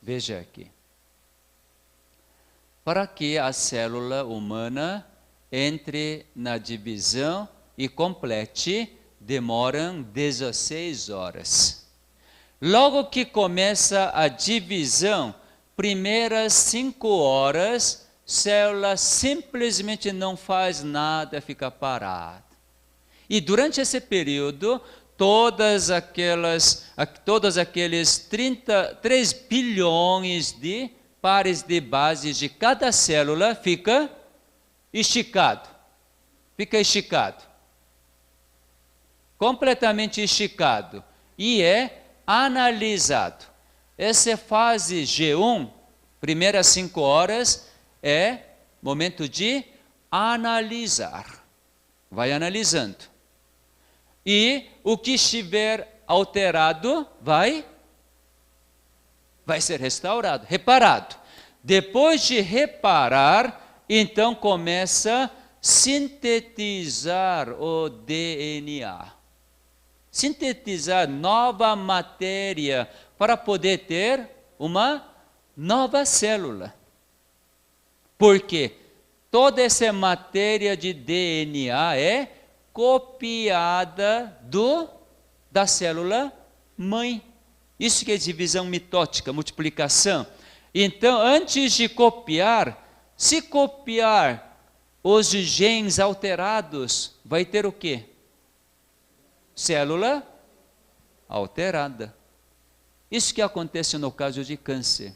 Veja aqui. Para que a célula humana entre na divisão e complete, demoram 16 horas. Logo que começa a divisão, primeiras 5 horas, célula simplesmente não faz nada, fica parada. E durante esse período, todos aqueles 3 bilhões de pares de bases de cada célula fica esticado. Completamente esticado. E é analisado. Essa fase G1, primeiras 5 horas, é momento de analisar. Vai analisando. E o que estiver alterado vai ser restaurado, reparado. Depois de reparar, então começa a sintetizar o DNA. Sintetizar nova matéria para poder ter uma nova célula. Porque toda essa matéria de DNA é copiada da célula mãe. Isso que é divisão mitótica, multiplicação. Então, antes de copiar, se copiar os genes alterados, vai ter o quê? Célula alterada. Isso que acontece no caso de câncer.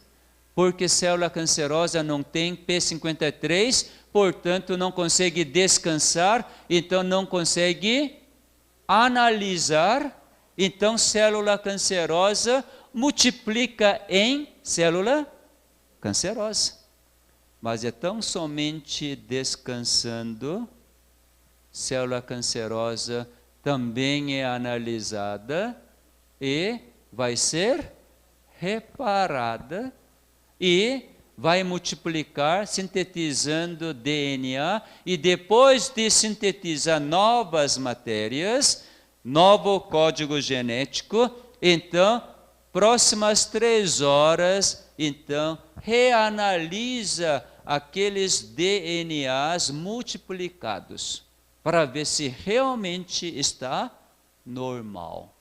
Porque célula cancerosa não tem P53, portanto não consegue descansar, então não consegue analisar. Então célula cancerosa multiplica em célula cancerosa. Mas é tão somente descansando, célula cancerosa também é analisada e vai ser reparada e vai multiplicar, sintetizando DNA, e depois de sintetizar novas matérias, novo código genético, então, próximas 3 horas, então, reanalisa aqueles DNAs multiplicados, para ver se realmente está normal.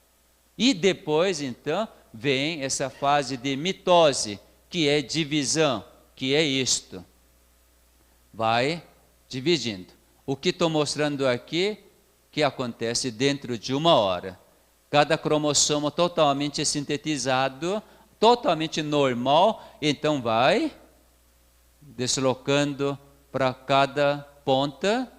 E depois, então, vem essa fase de mitose, que é divisão, que é isto. Vai dividindo. O que estou mostrando aqui, que acontece dentro de 1 hora. Cada cromossomo totalmente sintetizado, totalmente normal, então vai deslocando para cada ponta,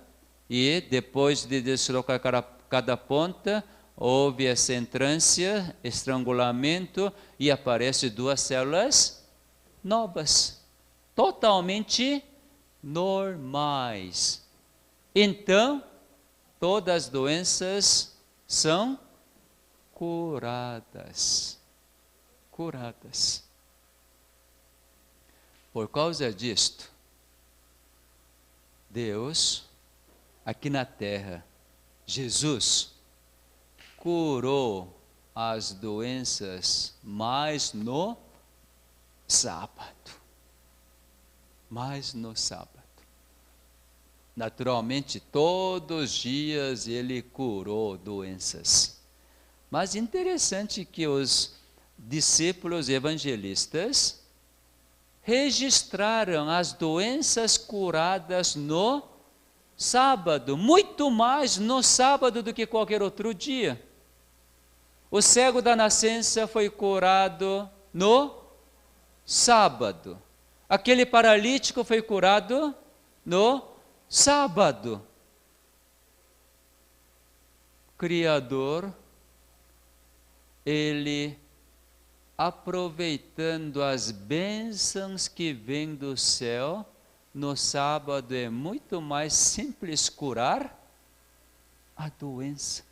e depois de deslocar cada ponta, houve essa entrância, estrangulamento, e aparecem 2 células novas, totalmente normais. Então, todas as doenças são curadas. Curadas. Por causa disto, Deus, aqui na terra, Jesus, curou as doenças mais no sábado. Mais no sábado. Naturalmente, todos os dias ele curou doenças. Mas interessante que os discípulos evangelistas registraram as doenças curadas no sábado, muito mais no sábado do que qualquer outro dia. O cego da nascença foi curado no sábado. Aquele paralítico foi curado no sábado. Criador, ele, aproveitando as bênçãos que vêm do céu, no sábado é muito mais simples curar a doença,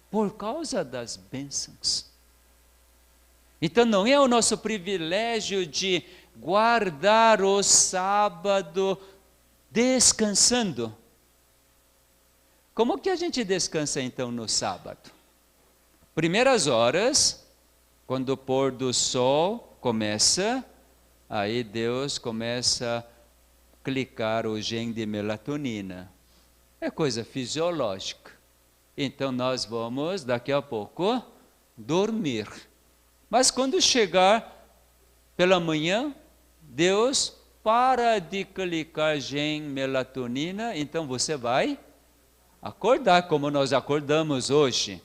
por causa das bênçãos. Então não é o nosso privilégio de guardar o sábado descansando. Como que a gente descansa então no sábado? Primeiras horas, quando o pôr do sol começa, aí Deus começa a clicar o gene de melatonina. É coisa fisiológica. Então nós vamos, daqui a pouco, dormir. Mas quando chegar pela manhã, Deus para de clicar gene melatonina, então você vai acordar como nós acordamos hoje.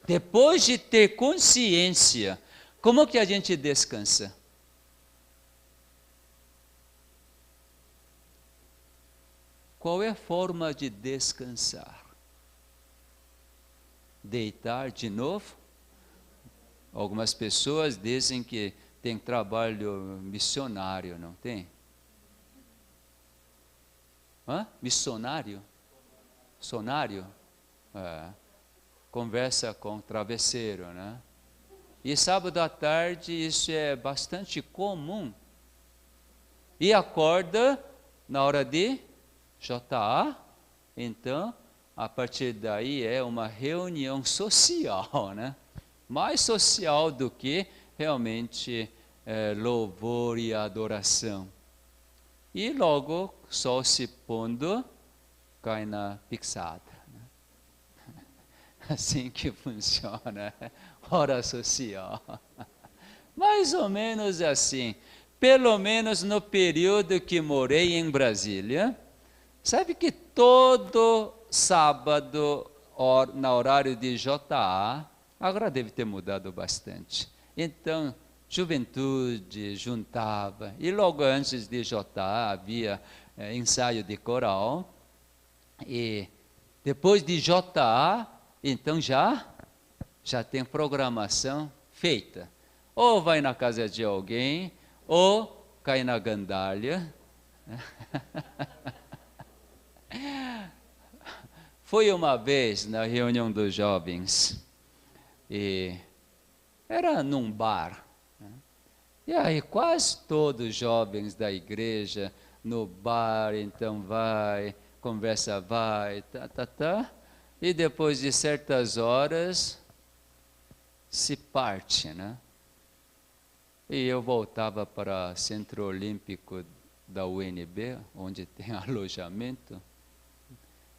depois de ter consciência, como que a gente descansa? Qual é a forma de descansar? Deitar de novo? Algumas pessoas dizem que tem trabalho missionário, não tem? Missionário? Sonário? Conversa com travesseiro, né? E sábado à tarde isso é bastante comum. E acorda na hora de JA, então a partir daí é uma reunião social, né? Mais social do que realmente louvor e adoração. E logo, sol se pondo, cai na pixada. Né? Assim que funciona, hora social. Mais ou menos assim. Pelo menos no período que morei em Brasília, sabe que todo sábado, na horário de JA, agora deve ter mudado bastante. Então, juventude juntava, e logo antes de JA havia ensaio de coral, e depois de JA, então já tem programação feita. Ou vai na casa de alguém, ou cai na gandalha. Foi uma vez na reunião dos jovens, e era num bar. E aí quase todos os jovens da igreja, no bar, então vai, conversa vai, e depois de certas horas, se parte, né? E eu voltava para o Centro Olímpico da UNB, onde tem alojamento,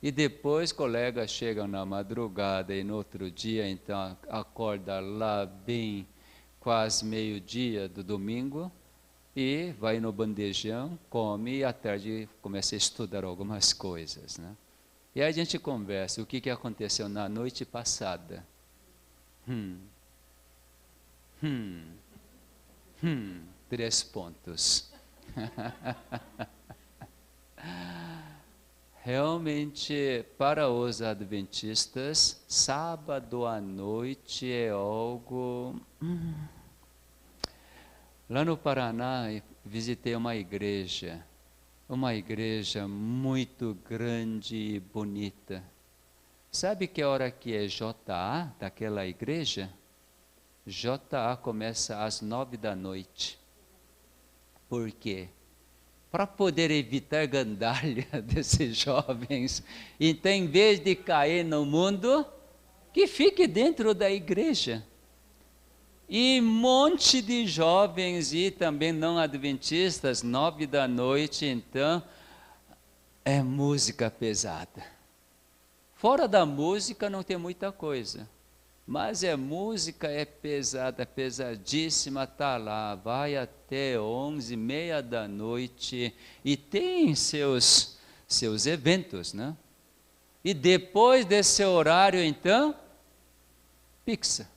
e depois colegas chegam na madrugada e no outro dia, então acorda lá bem quase meio-dia do domingo e vai no bandejão, come e à tarde começa a estudar algumas coisas, né? E aí a gente conversa, o que aconteceu na noite passada? 3 pontos. Realmente, para os adventistas, sábado à noite é algo... Lá no Paraná, visitei uma igreja muito grande e bonita. Sabe que hora que é JA daquela igreja? JA começa às 9 da noite. Por quê? Para poder evitar gandalha desses jovens. Então, em vez de cair no mundo, que fique dentro da igreja. E monte de jovens e também não adventistas, 9 da noite, então, é música pesada. Fora da música não tem muita coisa. Mas música é pesada, pesadíssima, está lá, vai até 11h30 da noite e tem seus eventos, né? E depois desse horário, então, pizza.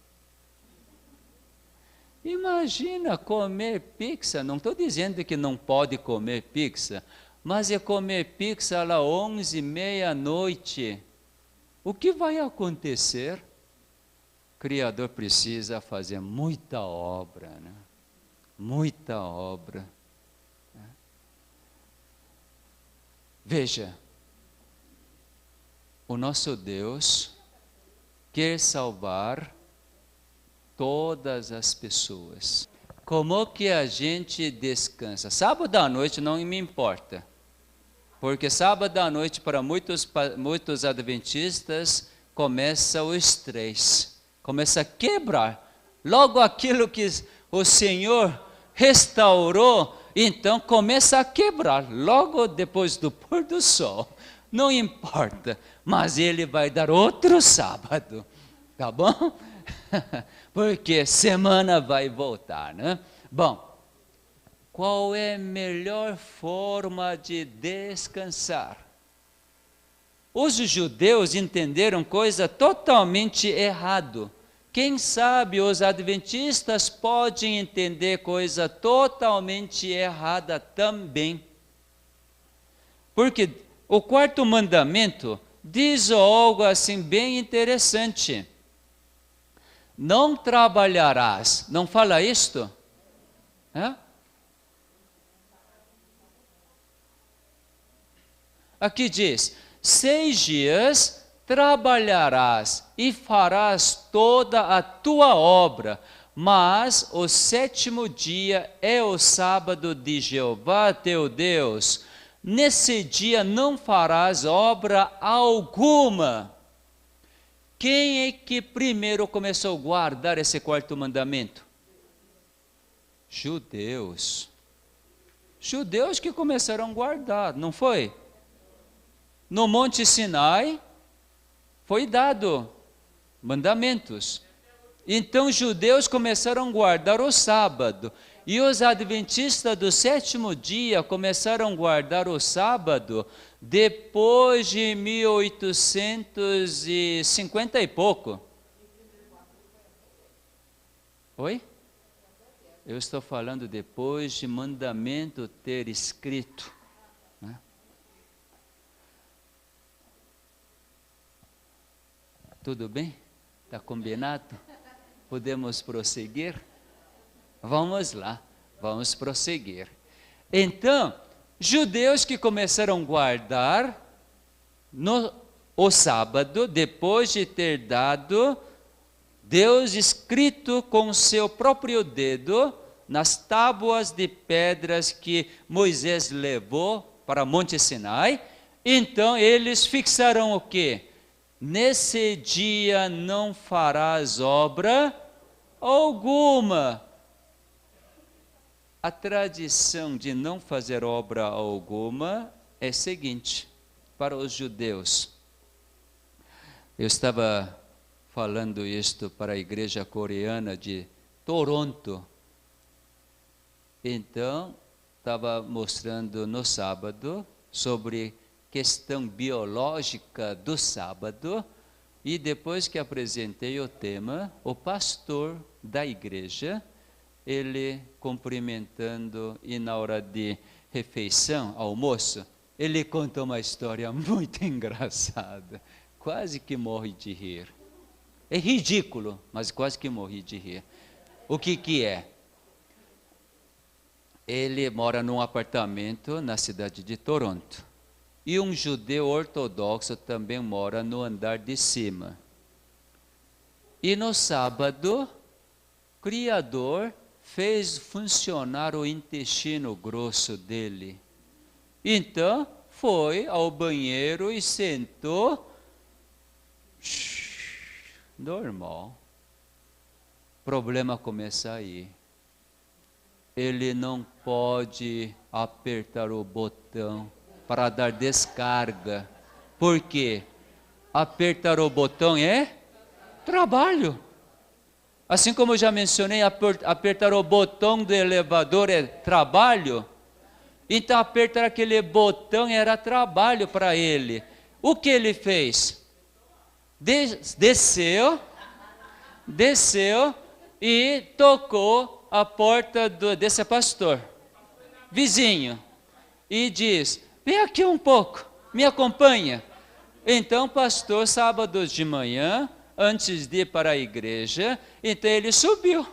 Imagina comer pizza, não estou dizendo que não pode comer pizza, mas é comer pizza lá 11h30 da noite. O que vai acontecer? O Criador precisa fazer muita obra, né? Muita obra. Veja, o nosso Deus quer salvar todas as pessoas. Como que a gente descansa? Sábado à noite não me importa, porque sábado à noite para muitos adventistas começa o estresse. Começa a quebrar. Logo aquilo que o Senhor restaurou, então começa a quebrar. Logo depois do pôr do sol. Não importa, mas Ele vai dar outro sábado. Tá bom? Porque semana vai voltar, né? Bom, qual é a melhor forma de descansar? Os judeus entenderam coisa totalmente errada. Quem sabe os adventistas podem entender coisa totalmente errada também. Porque o quarto mandamento diz algo assim bem interessante. Não trabalharás. Não fala isto? É? Aqui diz, 6 dias trabalharás e farás toda a tua obra, mas o 7º dia é o sábado de Jeová teu Deus. Nesse dia não farás obra alguma. Quem é que primeiro começou a guardar esse quarto mandamento? Judeus. Judeus que começaram a guardar, não foi? No Monte Sinai foi dado mandamentos. Então os judeus começaram a guardar o sábado. E os adventistas do 7º dia começaram a guardar o sábado depois de 1850 e pouco. Oi? Eu estou falando depois de mandamento ter escrito. Né? Tudo bem? Está combinado? Podemos prosseguir? Vamos lá, vamos prosseguir. Então, judeus que começaram a guardar o sábado, depois de ter dado Deus escrito com seu próprio dedo nas tábuas de pedras que Moisés levou para Monte Sinai, então eles fixaram o quê? Nesse dia não farás obra alguma. A tradição de não fazer obra alguma é seguinte, para os judeus. Eu estava falando isto para a igreja coreana de Toronto. Então, estava mostrando no sábado sobre questão biológica do sábado, e depois que apresentei o tema, o pastor da igreja, ele cumprimentando, e na hora de refeição, almoço, ele contou uma história muito engraçada, quase que morri de rir. É ridículo, mas quase que morri de rir. O que é? Ele mora num apartamento na cidade de Toronto. E um judeu ortodoxo também mora no andar de cima. E no sábado, o Criador fez funcionar o intestino grosso dele. Então, foi ao banheiro e sentou. Normal. O problema começa aí. Ele não pode apertar o botão para dar descarga. Por quê? Apertar o botão é trabalho. Assim como eu já mencionei, apertar o botão do elevador é trabalho. Então apertar aquele botão era trabalho para ele. O que ele fez? Desceu e tocou a porta desse pastor, vizinho, e diz: vem aqui um pouco, me acompanha. Então, pastor, sábado de manhã, antes de ir para a igreja, então ele subiu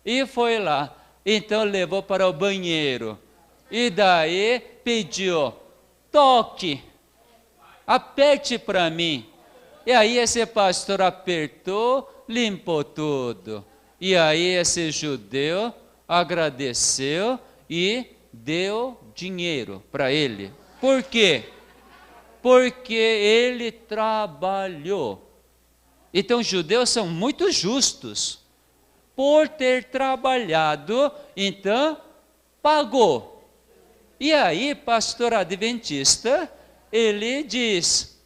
e foi lá. Então levou para o banheiro e daí pediu: toque, aperte para mim. E aí esse pastor apertou, limpou tudo. E aí esse judeu agradeceu e deu dinheiro para ele. Por quê? Porque ele trabalhou. Então os judeus são muito justos. Por ter trabalhado, então pagou. E aí, pastor adventista, ele diz: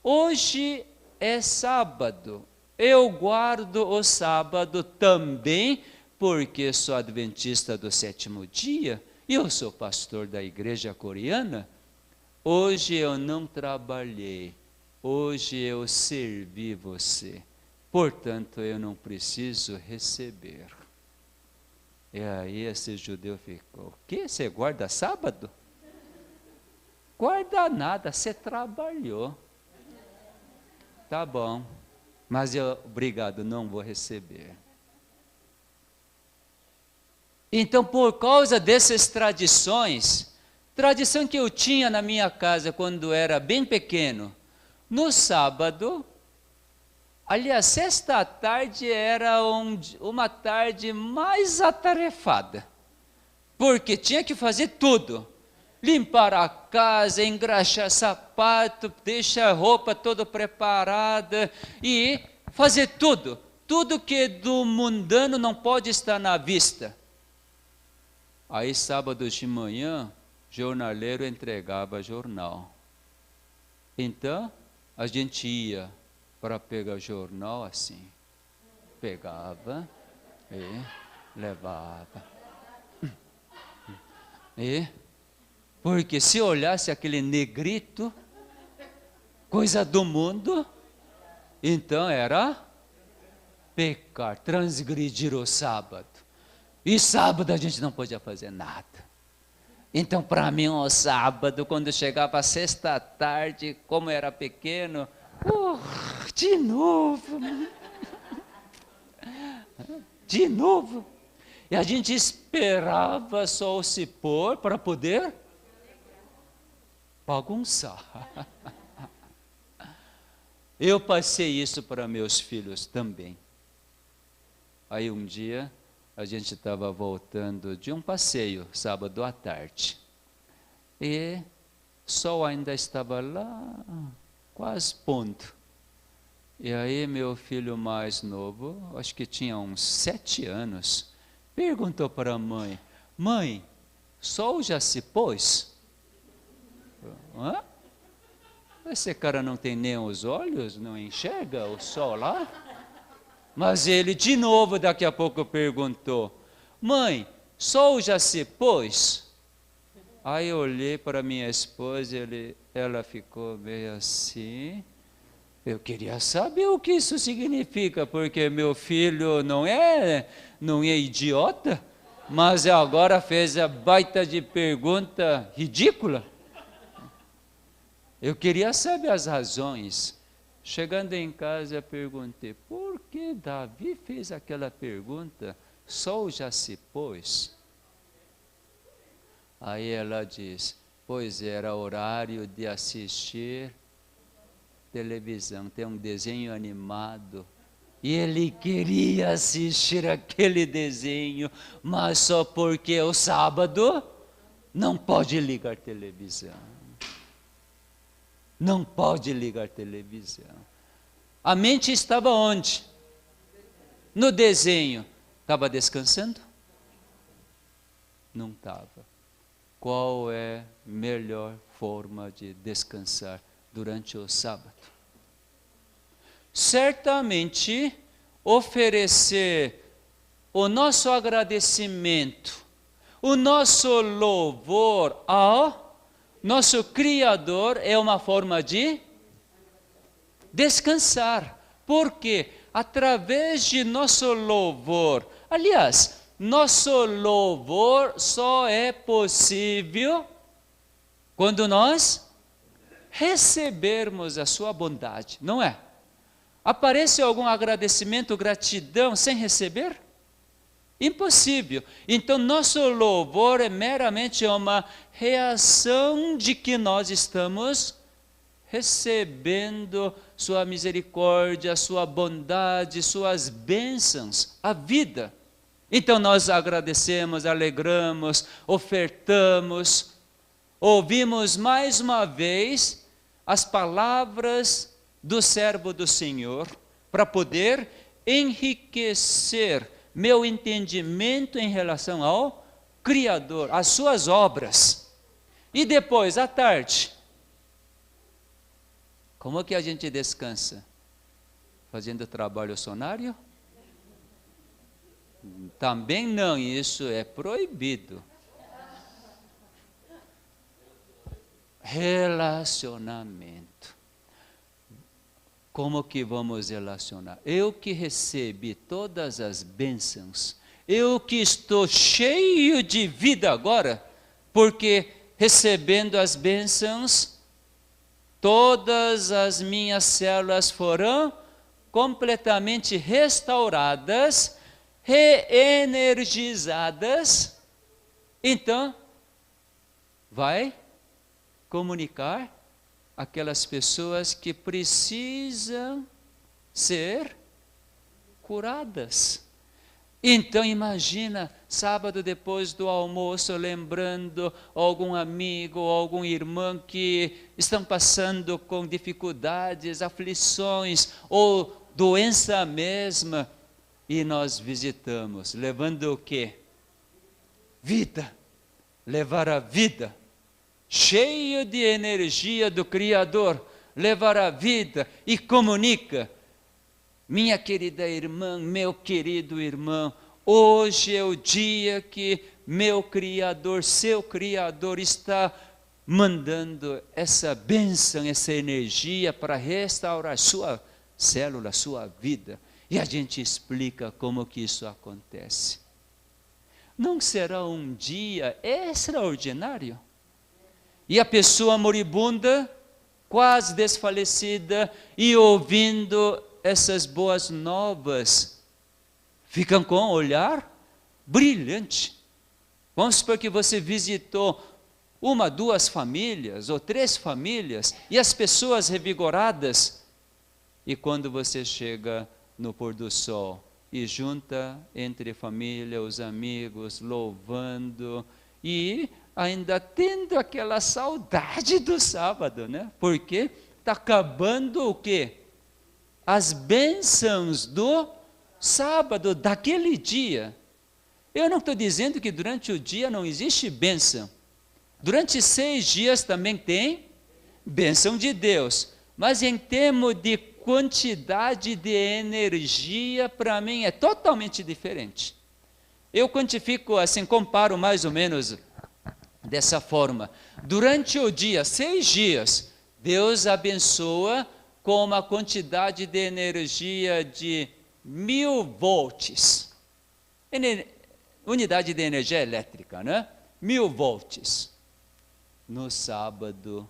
hoje é sábado, eu guardo o sábado também, porque sou adventista do 7º dia, e eu sou pastor da igreja coreana. Hoje eu não trabalhei, hoje eu servi você. portanto eu não preciso receber. E aí esse judeu ficou: o quê? Você guarda sábado? Guarda nada, você trabalhou. Tá bom, mas obrigado, não vou receber. Então, por causa dessas tradições, tradição que eu tinha na minha casa quando era bem pequeno, no sábado, aliás, sexta-tarde era uma tarde mais atarefada, porque tinha que fazer tudo. Limpar a casa, engraxar sapato, deixar a roupa toda preparada e fazer tudo. Tudo que do mundano não pode estar na vista. Aí, sábado de manhã, jornaleiro entregava jornal. Então, a gente ia para pegar jornal assim. Pegava e levava. Porque se olhasse aquele negrito, coisa do mundo, então era pecar, transgredir o sábado. E sábado a gente não podia fazer nada. Então, para mim, o sábado, quando chegava a sexta-tarde, como era pequeno, de novo. De novo. E a gente esperava sol se pôr para poder bagunçar. Eu passei isso para meus filhos também. Aí um dia, a gente estava voltando de um passeio, sábado à tarde. E o sol ainda estava lá, quase pondo. E aí meu filho mais novo, acho que tinha uns 7 anos, perguntou para a mãe: mãe, sol já se pôs? Hã? Esse cara não tem nem os olhos, não enxerga o sol lá? Mas ele de novo daqui a pouco perguntou: mãe, sol já se pôs? Aí eu olhei para minha esposa, ela ficou meio assim. Eu queria saber o que isso significa, porque meu filho não é idiota, mas agora fez a baita de pergunta ridícula. Eu queria saber as razões. Chegando em casa, eu perguntei: por que Davi fez aquela pergunta? Sol já se pôs? Aí ela diz: pois era horário de assistir televisão, tem um desenho animado. E ele queria assistir aquele desenho, mas só porque o sábado não pode ligar televisão. Não pode ligar televisão. A mente estava onde? No desenho. Estava descansando? Não estava. Qual é a melhor forma de descansar durante o sábado? Certamente, oferecer o nosso agradecimento, o nosso louvor ao nosso Criador é uma forma de descansar. Porque através de nosso louvor, aliás, nosso louvor só é possível quando nós recebermos a sua bondade, não é? Aparece algum agradecimento, gratidão sem receber? Impossível. Então, nosso louvor é meramente uma reação de que nós estamos recebendo sua misericórdia, sua bondade, suas bênçãos, a vida. Então, nós agradecemos, alegramos, ofertamos, ouvimos mais uma vez as palavras do servo do Senhor para poder enriquecer meu entendimento em relação ao Criador, às suas obras. E depois, à tarde, como que a gente descansa? Fazendo trabalho sonário? Também não, isso é proibido. Relacionamento. como que vamos relacionar? Eu que recebi todas as bênçãos, eu que estou cheio de vida agora, porque recebendo as bênçãos, todas as minhas células foram completamente restauradas, reenergizadas. Então, vai comunicar aquelas pessoas que precisam ser curadas. Então imagina, sábado depois do almoço, lembrando algum amigo, algum irmão que estão passando com dificuldades, aflições ou doença mesma, e nós visitamos, levando o quê? Vida, levar a vida, cheio de energia do Criador, levar a vida e comunica. Minha querida irmã, meu querido irmão, hoje é o dia que meu Criador, seu Criador, está mandando essa bênção, essa energia para restaurar sua célula, sua vida. E a gente explica como que isso acontece. Não será um dia extraordinário? E a pessoa moribunda, quase desfalecida, e ouvindo essas boas novas, ficam com um olhar brilhante. Vamos supor que você visitou 1, 2 famílias, ou 3 famílias, e as pessoas revigoradas, e quando você chega no pôr do sol, e junta entre a família, os amigos, louvando, e ainda tendo aquela saudade do sábado, né? Porque está acabando o quê? As bênçãos do sábado, daquele dia. Eu não estou dizendo que durante o dia não existe bênção. Durante 6 dias também tem bênção de Deus. Mas em termos de quantidade de energia, para mim é totalmente diferente. Eu quantifico assim, comparo mais ou menos dessa forma. Durante o dia, 6 dias, Deus abençoa com uma quantidade de energia de 1000 volts. Unidade de energia elétrica, né? 1000 volts. No sábado,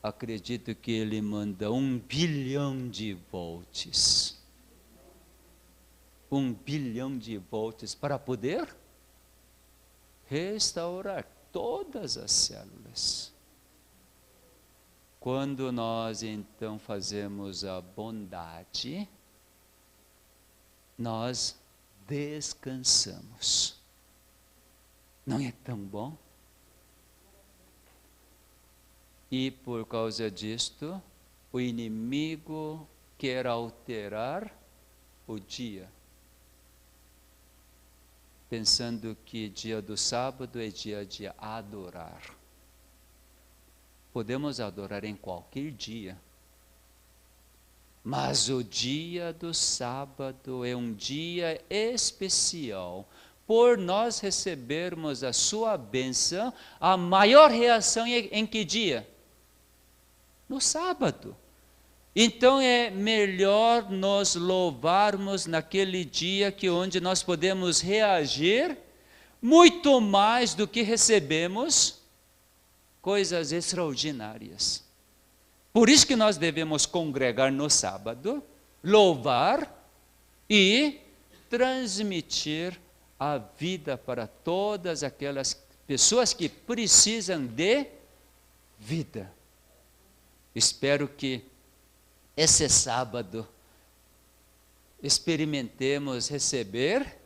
acredito que ele manda 1 bilhão de volts. 1 bilhão de volts para poder restaurar todas as células. Quando nós então fazemos a bondade, nós descansamos. Não é tão bom? E por causa disto, o inimigo quer alterar o dia, pensando que dia do sábado é dia de adorar. Podemos adorar em qualquer dia, mas o dia do sábado é um dia especial. Por nós recebermos a sua bênção, a maior reação é em que dia? No sábado. Então é melhor nós louvarmos naquele dia que onde nós podemos reagir muito mais do que recebemos coisas extraordinárias. Por isso que nós devemos congregar no sábado, louvar e transmitir a vida para todas aquelas pessoas que precisam de vida. Espero que esse sábado experimentemos receber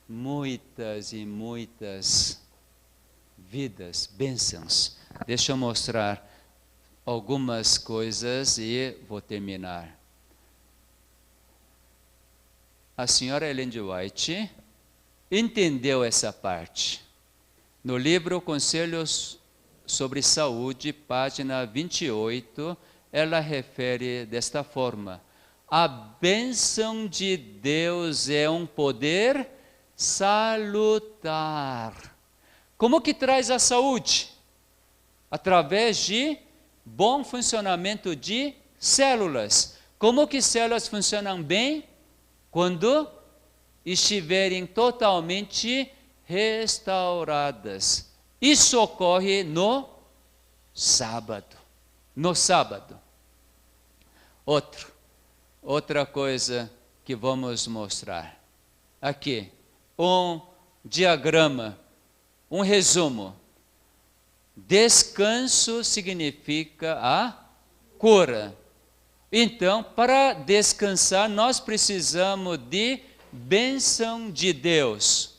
muitas e muitas vidas, bênçãos. Deixa eu mostrar algumas coisas e vou terminar. A senhora Ellen G. White entendeu essa parte. No livro Conselhos sobre Saúde, página 28, ela refere desta forma: a bênção de Deus é um poder salutar. Como que traz a saúde? Através de bom funcionamento de células. Como que células funcionam bem? Quando estiverem totalmente restauradas. Isso ocorre no sábado. No sábado. Outra coisa que vamos mostrar. Aqui, um diagrama, um resumo. Descanso significa a cura. Então, para descansar, nós precisamos de bênção de Deus.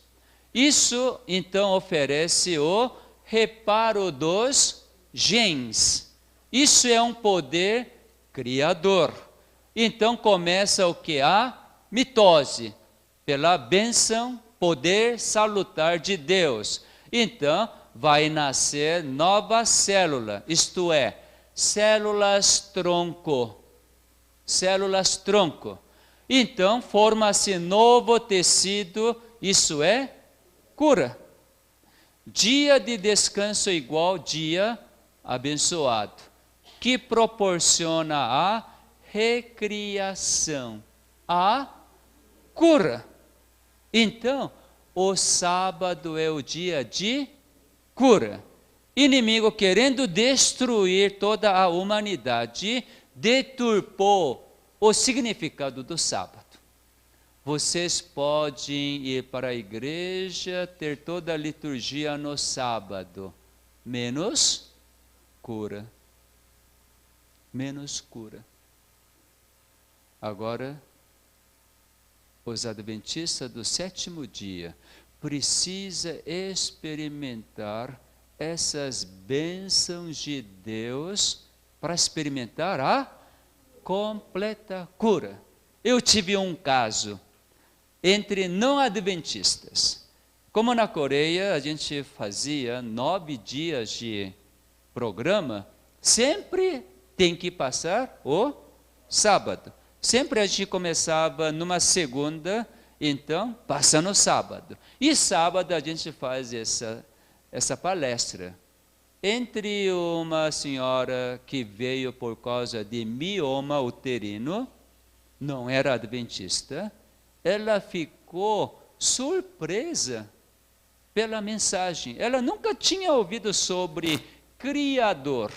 Isso, então, oferece o reparo dos genes. Isso é um poder criador. Então, começa o que? A mitose, pela bênção, poder salutar de Deus. Então, vai nascer nova célula, isto é, células-tronco. Células-tronco. Então, forma-se novo tecido, isso é cura. Dia de descanso igual dia abençoado, que proporciona a recriação, a cura. Então, o sábado é o dia de cura. Inimigo querendo destruir toda a humanidade, deturpou o significado do sábado. Vocês podem ir para a igreja, ter toda a liturgia no sábado, menos cura. Menos cura. Agora, os adventistas do sétimo dia precisam experimentar essas bênçãos de Deus para experimentar a completa cura. Eu tive um caso entre não adventistas. Como na Coreia a gente fazia 9 dias de programa, sempre tem que passar o sábado. Sempre a gente começava numa segunda, então passa no sábado. E sábado a gente faz essa palestra. Entre uma senhora que veio por causa de mioma uterino, não era adventista, ela ficou surpresa pela mensagem. Ela nunca tinha ouvido sobre Criador.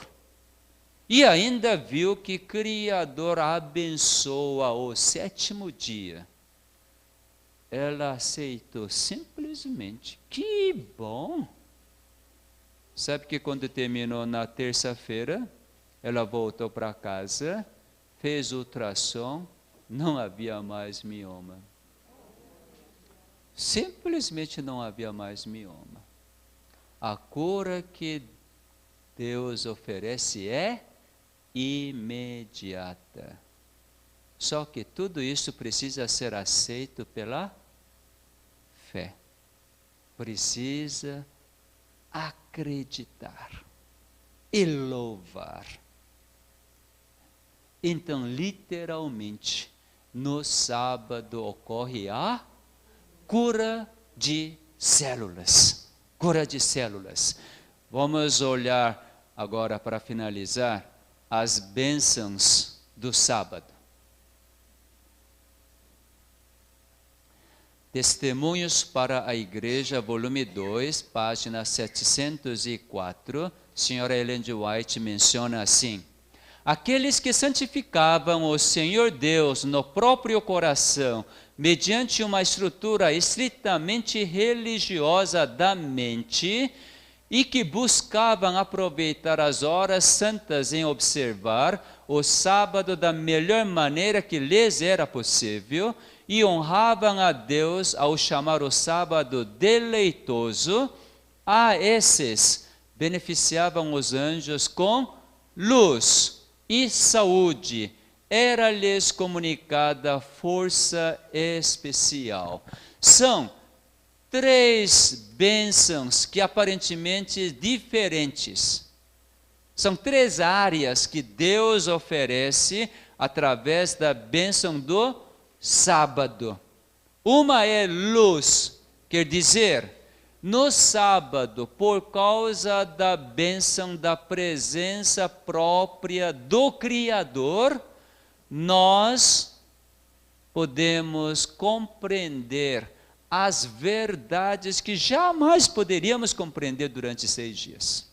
E ainda viu que Criador abençoa o sétimo dia. Ela aceitou simplesmente. Que bom! Sabe que quando terminou na terça-feira, ela voltou para casa, fez ultrassom, não havia mais mioma. Simplesmente não havia mais mioma. A cura que Deus oferece é imediata. Só que tudo isso precisa ser aceito pela fé. Precisa acreditar e louvar. Então, literalmente, no sábado ocorre a cura de células. Cura de células. Vamos olhar agora para finalizar as bênçãos do sábado. Testemunhos para a Igreja, volume 2, página 704, senhora Ellen G. White menciona assim: aqueles que santificavam o Senhor Deus no próprio coração, mediante uma estrutura estritamente religiosa da mente, e que buscavam aproveitar as horas santas em observar o sábado da melhor maneira que lhes era possível, e honravam a Deus ao chamar o sábado deleitoso, a esses beneficiavam os anjos com luz e saúde. Era-lhes comunicada força especial. São 3 bênçãos que aparentemente diferentes. São 3 áreas que Deus oferece através da bênção do sábado. Uma é luz, quer dizer, no sábado, por causa da bênção da presença própria do Criador, nós podemos compreender as verdades que jamais poderíamos compreender durante 6 dias.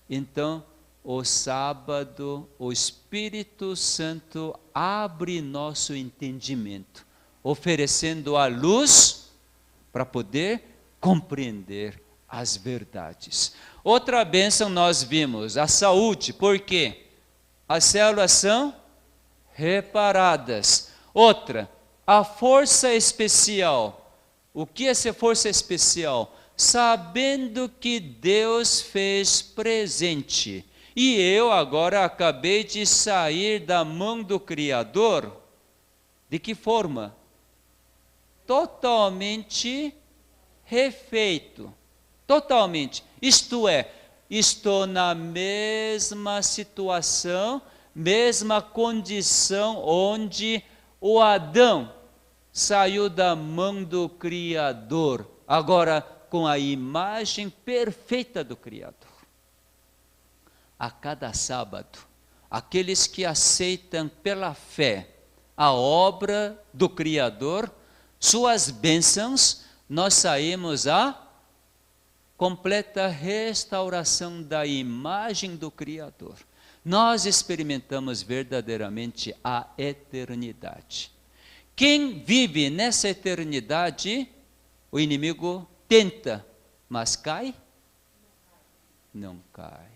Então, o sábado, o Espírito Santo abre nosso entendimento, oferecendo a luz para poder compreender as verdades. Outra bênção nós vimos, a saúde, porque as células são reparadas. Outra, a força especial. O que é essa força especial? Sabendo que Deus fez presente. E eu agora acabei de sair da mão do Criador. De que forma? Totalmente refeito. Totalmente. Isto é, estou na mesma situação, mesma condição onde o Adão saiu da mão do Criador, agora com a imagem perfeita do Criador. A cada sábado, aqueles que aceitam pela fé a obra do Criador, suas bênçãos, nós saímos a completa restauração da imagem do Criador. Nós experimentamos verdadeiramente a eternidade. Quem vive nessa eternidade, o inimigo tenta, mas cai? Não cai.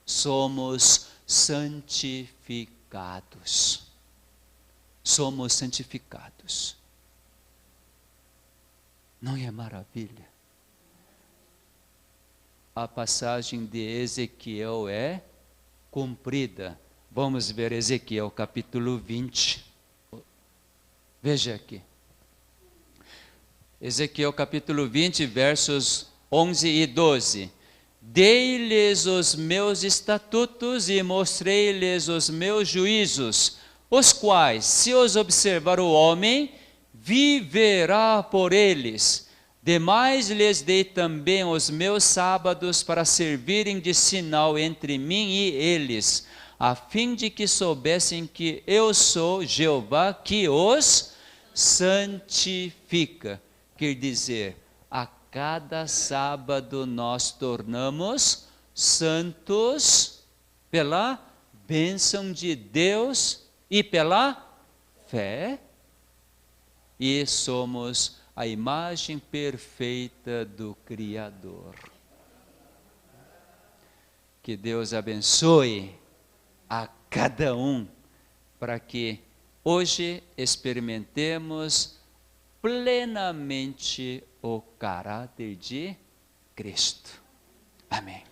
Somos santificados. Somos santificados. Não é maravilha? A passagem de Ezequiel é cumprida. Vamos ver Ezequiel capítulo 20. Veja aqui. Ezequiel capítulo 20, versos 11 e 12. Dei-lhes os meus estatutos e mostrei-lhes os meus juízos, os quais, se os observar o homem, viverá por eles. Demais lhes dei também os meus sábados para servirem de sinal entre mim e eles, a fim de que soubessem que eu sou Jeová, que os santifica. Quer dizer, a cada sábado nós tornamos santos pela bênção de Deus e pela fé, e somos a imagem perfeita do Criador. Que Deus abençoe a cada um, para que hoje experimentemos plenamente o caráter de Cristo. Amém.